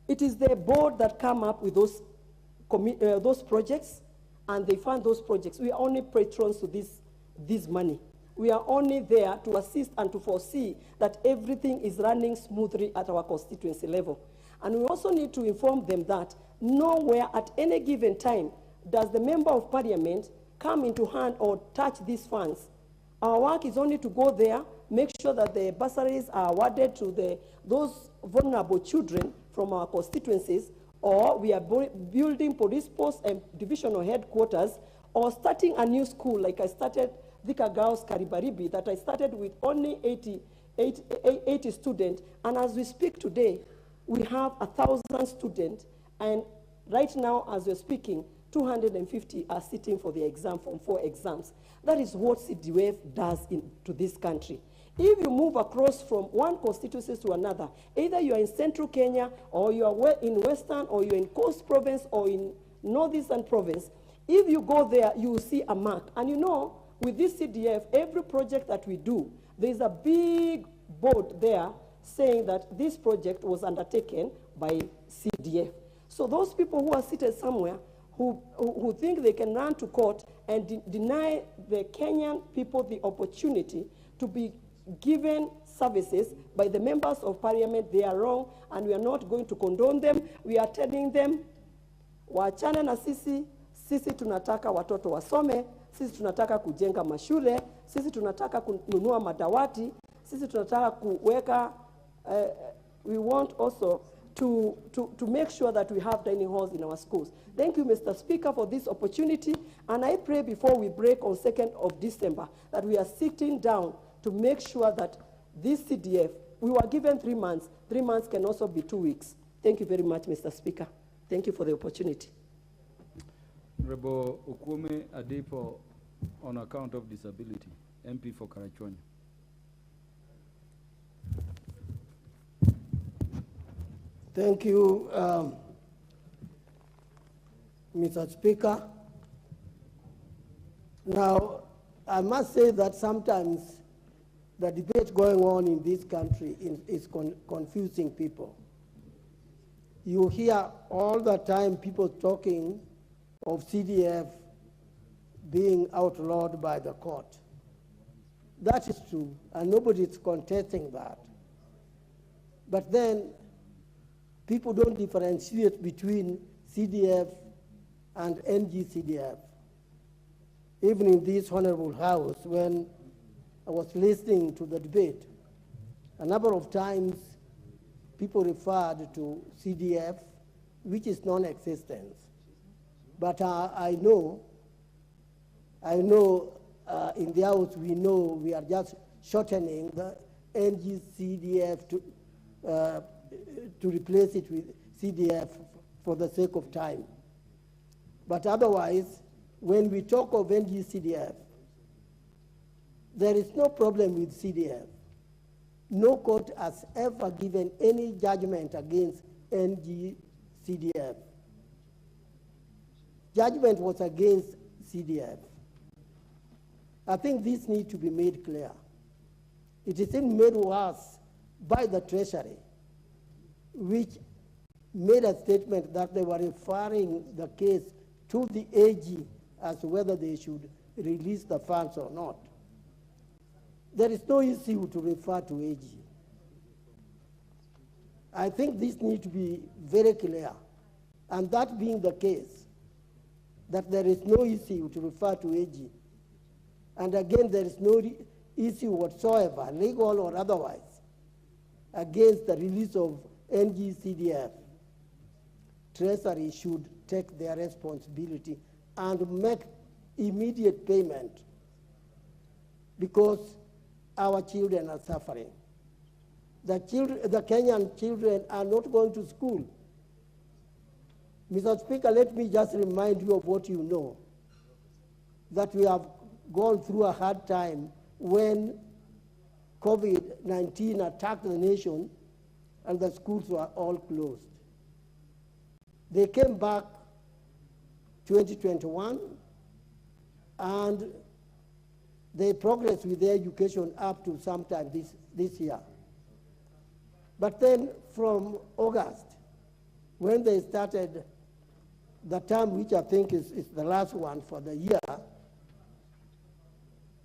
it is the board that come up with those projects, and they fund those projects. We are only patrons to this money. We are only there to assist and to foresee that everything is running smoothly at our constituency level. And we also need to inform them that nowhere at any given time does the member of parliament come into hand or touch these funds. Our work is only to go there, make sure that the bursaries are awarded to those vulnerable children from our constituencies, or we are building police posts and divisional headquarters, or starting a new school like I started Thika Girls Karibaribi, that I started with only 80 students, and as we speak today, we have 1,000 students, and right now as we're speaking, 250 are sitting for the exam, from 4 exams. That is what CDF does to this country. If you move across from one constituency to another, either you are in central Kenya, or you are in western, or you're in Coast Province, or in northeastern province, if you go there, you will see a mark. And you know, with this CDF, every project that we do, there's a big board there saying that this project was undertaken by CDF. So those people who are seated somewhere who think they can run to court and deny the Kenyan people the opportunity to be given services by the members of parliament, they are wrong, and we are not going to condone them. We are telling them, waachane na sisi, sisi tunataka watoto wasome, sisi tunataka kujenga mashule, sisi tunataka kununua madawati, sisi tunataka kuweka, we want also to make sure that we have dining halls in our schools. Thank you, Mr. Speaker, for this opportunity, and I pray before we break on 2nd of December that we are sitting down to make sure that this CDF, we were given 3 months. 3 months can also be 2 weeks. Thank you very much, Mr. Speaker. Thank you for the opportunity. Honorable Okume Adepo, on account of disability, MP for Karachuonyo. Thank you, Mr. Speaker. Now, I must say that sometimes the debate going on in this country is confusing people. You hear all the time people talking of CDF being outlawed by the court. That is true, and nobody is contesting that. But then people don't differentiate between CDF and NGCDF. Even in this honorable house, when I was listening to the debate, a number of times people referred to CDF, which is non-existent. But I know in the house we know we are just shortening the NGCDF to replace it with CDF for the sake of time. But otherwise, when we talk of NGCDF, there is no problem with CDF. No court has ever given any judgment against NGCDF. Judgment was against CDF. I think this needs to be made clear. It is made worse by the Treasury, which made a statement that they were referring the case to the AG as to whether they should release the funds or not. There is no issue to refer to AG. I think this needs to be very clear. And that being the case, that there is no issue to refer to AG. And again, there is no issue whatsoever, legal or otherwise, against the release of NGCDF. Treasury should take their responsibility and make immediate payment, because our children are suffering. The Kenyan children are not going to school. Mr. Speaker, let me just remind you of what you know, that we have gone through a hard time when COVID-19 attacked the nation and the schools were all closed. They came back 2021 and they progressed with their education up to sometime this year. But then from August, when they started the term, which I think is the last one for the year,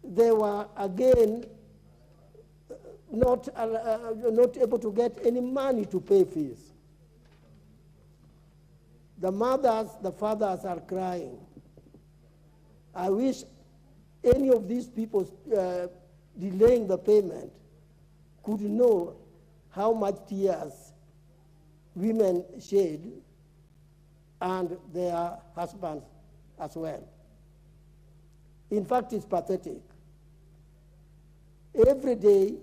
they were again not able to get any money to pay fees. The mothers, the fathers are crying. I wish any of these people delaying the payment could know how much tears women shed and their husbands as well. In fact, it's pathetic. Every day,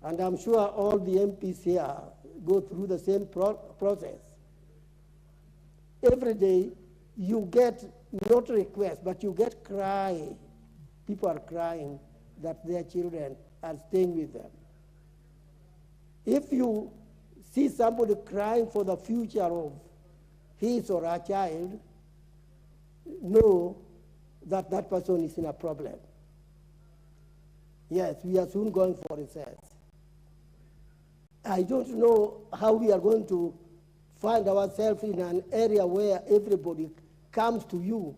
and I'm sure all the MPs here go through the same process, every day you get not requests, but you get cry. People are crying that their children are staying with them. If you see somebody crying for the future of his or her child, know that that person is in a problem. Yes, we are soon going for recess. I don't know how we are going to find ourselves in an area where everybody comes to you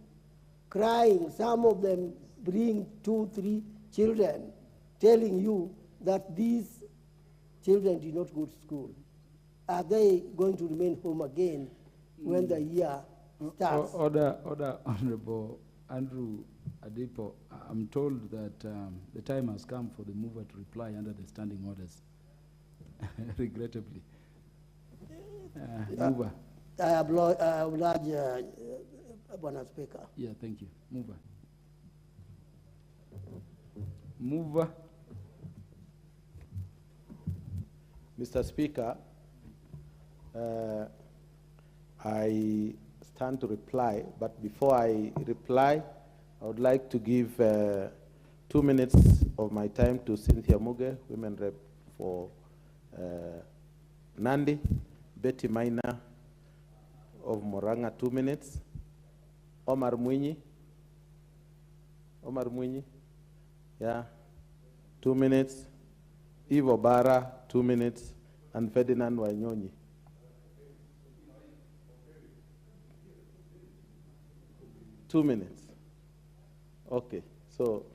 crying. Some of them bring 2, 3 children, telling you that these children did not go to school. Are they going to remain home again when the year starts? Order, Honorable Andrew Adipo. I'm told that the time has come for the mover to reply under the standing orders. Regrettably. Mover. I oblige, Bwana Speaker. Yeah, thank you. Mover. Mover. Mr. Speaker, I stand to reply, but before I reply, I would like to give 2 minutes of my time to Cynthia Muge, Women Rep for Nandi, Betty Maina of Moranga, 2 minutes, Omar Mwinyi, yeah, 2 minutes, Ivo Bara, 2 minutes, and Ferdinand Wanyonyi. Two minutes. Okay, so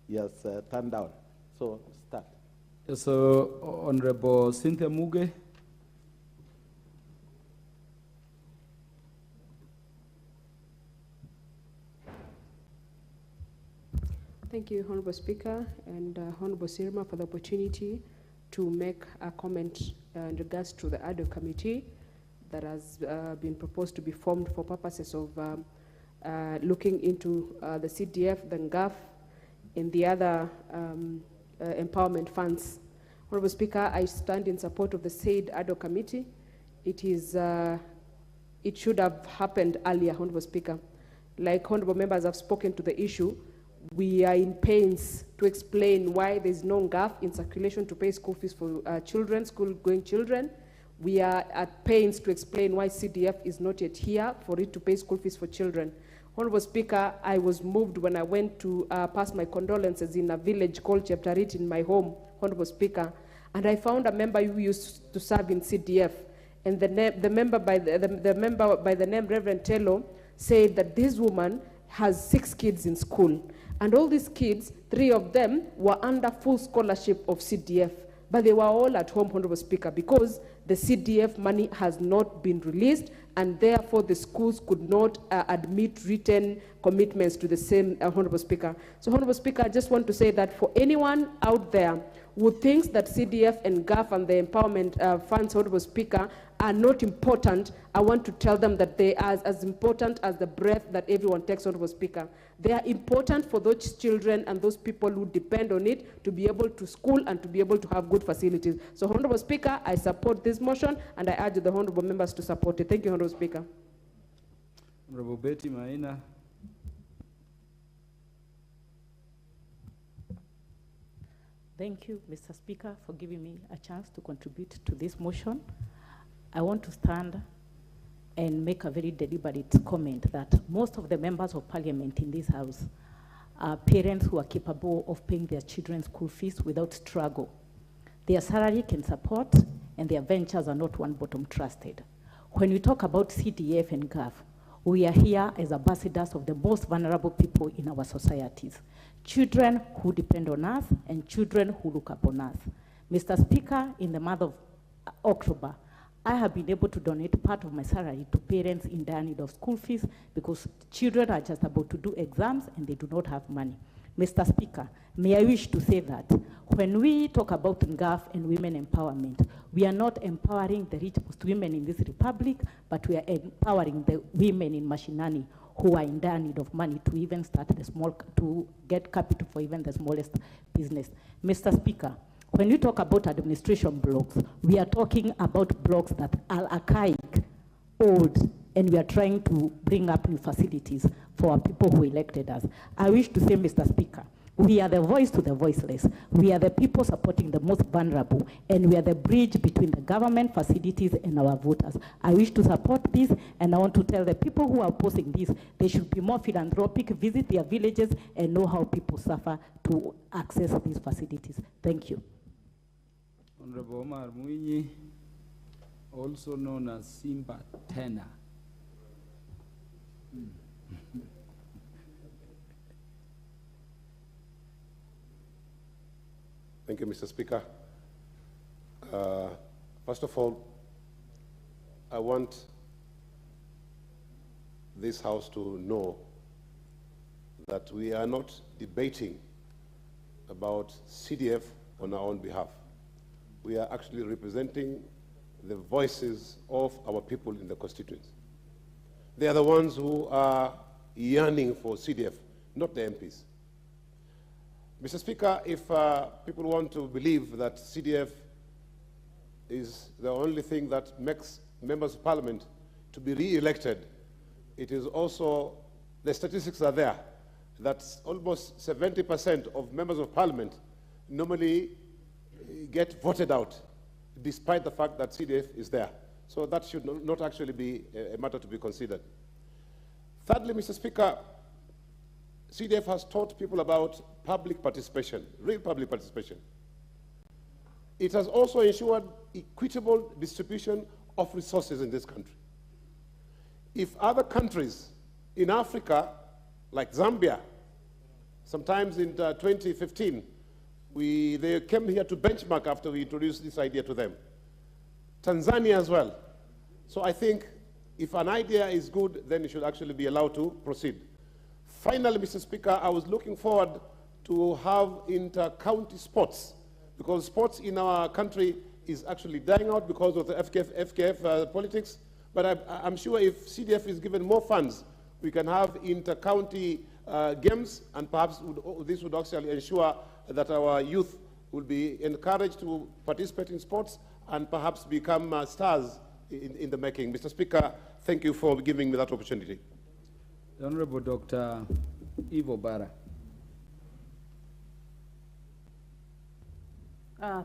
yes, turn down. So start. So, Honorable Cynthia Muge. Thank you, Honorable Speaker, and Honorable Sirma for the opportunity to make a comment in regards to the ADO committee that has been proposed to be formed for purposes of looking into the CDF, the NGAF, and the other empowerment funds. Honorable Speaker, I stand in support of the said ADO committee. It should have happened earlier, Honorable Speaker. Like honorable members have spoken to the issue, we are in pains to explain why there's no NGAF in circulation to pay school fees for children, school-going children. We are at pains to explain why CDF is not yet here for it to pay school fees for children. Honorable Speaker, I was moved when I went to pass my condolences in a village called Cheptarit in my home, Honorable Speaker, and I found a member who used to serve in CDF, and the member by the name Reverend Tello said that this woman has 6 kids in school, and all these kids, 3 of them were under full scholarship of CDF, but they were all at home, Honorable Speaker, because the CDF money has not been released, and therefore the schools could not admit written commitments to the same, Honorable Speaker. So, Honorable Speaker, I just want to say that for anyone out there who thinks that CDF and GAF and the empowerment funds, Honorable Speaker, are not important, I want to tell them that they are as important as the breath that everyone takes, Honorable Speaker. They are important for those children and those people who depend on it to be able to school and to be able to have good facilities. So, Honorable Speaker, I support this motion and I urge the honorable members to support it. Thank you, Honorable Speaker. Honorable Betty Maina. Thank you, Mr. Speaker, for giving me a chance to contribute to this motion. I want to stand and make a very deliberate comment that most of the members of parliament in this house are parents who are capable of paying their children's school fees without struggle. Their salary can support, and their ventures are not one bottom trusted. When we talk about CDF and GAF, we are here as ambassadors of the most vulnerable people in our societies. Children who depend on us and children who look upon us. Mr. Speaker, in the month of October, I have been able to donate part of my salary to parents in dire need of school fees because children are just about to do exams and they do not have money. Mr. Speaker, may I wish to say that when we talk about NGAF and women empowerment, we are not empowering the richest women in this republic, but we are empowering the women in Mashinani who are in dire need of money to even start the small, to get capital for even the smallest business. Mr. Speaker, when we talk about administration blocks, we are talking about blocks that are archaic, old, and we are trying to bring up new facilities for our people who elected us. I wish to say, Mr. Speaker, We are the voice to the voiceless. We are the people supporting the most vulnerable, and we are the bridge between the government facilities and our voters. I wish to support this, and I want to tell the people who are opposing this, they should be more philanthropic, visit their villages, and know how people suffer to access these facilities. Thank you. Honorable Omar Mwinyi, also known as Simba Tena. Thank you, Mr. Speaker. First of all, I want this House to know that we are not debating about CDF on our own behalf. We are actually representing the voices of our people in the constituents. They are the ones who are yearning for CDF, not the MPs. Mr. Speaker, if people want to believe that CDF is the only thing that makes members of parliament to be re-elected, it is also, the statistics are there, that almost 70% of members of parliament normally get voted out, despite the fact that CDF is there. So that should not actually be a matter to be considered. Thirdly, Mr. Speaker, CDF has taught people about public participation, real public participation. It has also ensured equitable distribution of resources in this country. If other countries in Africa, like Zambia, sometimes in 2015, they came here to benchmark after we introduced this idea to them. Tanzania as well. So I think if an idea is good, then it should actually be allowed to proceed. Finally, Mr. Speaker, I was looking forward to have inter-county sports, because sports in our country is actually dying out because of the FKF politics. But I'm sure if CDF is given more funds, we can have inter-county games, and perhaps this would actually ensure that our youth will be encouraged to participate in sports and perhaps become stars in the making. Mr. Speaker, thank you for giving me that opportunity. The Honorable Dr. Ivo Bara.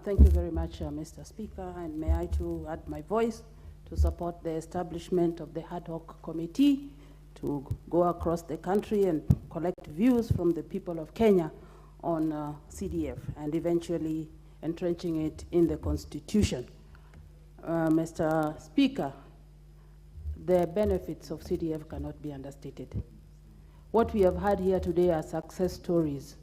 Thank you very much, Mr. Speaker, and may I too add my voice to support the establishment of the ad hoc committee to go across the country and collect views from the people of Kenya on CDF and eventually entrenching it in the Constitution. Mr. Speaker, the benefits of CDF cannot be understated. What we have had here today are success stories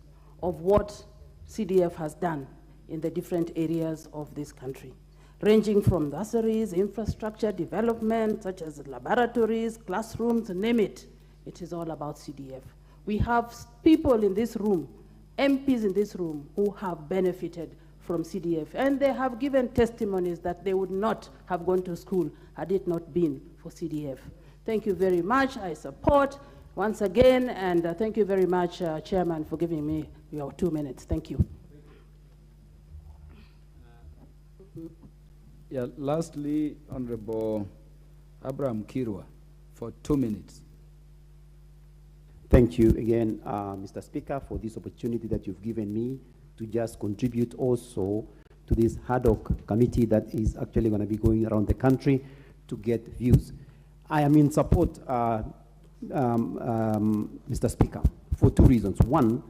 of what CDF has done in the different areas of this country, ranging from nurseries, infrastructure development, such as laboratories, classrooms, name it. It is all about CDF. We have people in this room, MPs in this room, who have benefited from CDF, and they have given testimonies that they would not have gone to school had it not been for CDF. Thank you very much. I support once again, and thank you very much, Chairman, for giving me your 2 minutes. Thank you. Yeah, lastly, Honorable Abraham Kirwa for 2 minutes. Thank you again, Mr. Speaker, for this opportunity that you've given me to just contribute also to this ad hoc committee that is actually going to be going around the country to get views. I am in support, Mr. Speaker, for 2 reasons. One,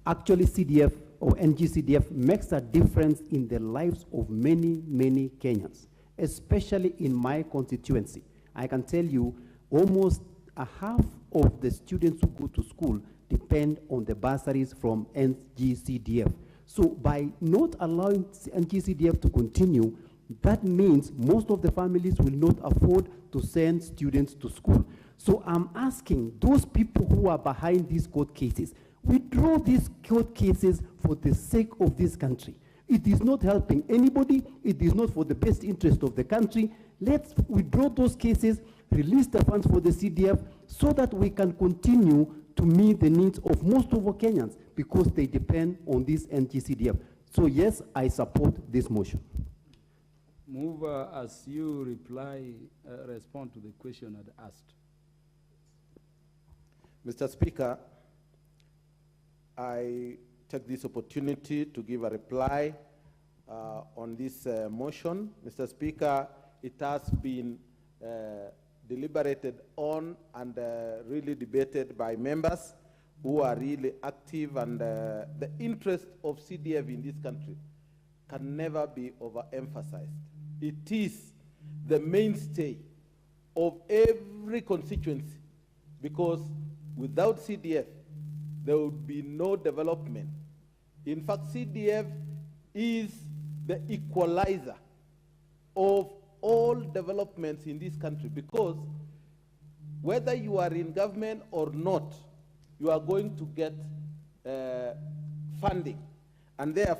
actually CDF or NGCDF makes a difference in the lives of many, many Kenyans, especially in my constituency. I can tell you almost a half of the students who go to school depend on the bursaries from NGCDF. So by not allowing NGCDF to continue, that means most of the families will not afford to send students to school. So I'm asking those people who are behind these court cases, withdraw these court cases for the sake of this country. It is not helping anybody. It is not for the best interest of the country. Let's withdraw those cases, release the funds for the CDF so that we can continue to meet the needs of most of our Kenyans because they depend on this NGCDF. So yes, I support this motion. Move as you respond to the question I'd asked. Mr. Speaker, I take this opportunity to give a reply on this motion. Mr. Speaker, it has been deliberated on and really debated by members who are really active, and the interest of CDF in this country can never be overemphasized. It is the mainstay of every constituency, because without CDF, there would be no development. In fact, CDF is the equalizer of all developments in this country, because whether you are in government or not, you are going to get funding, and therefore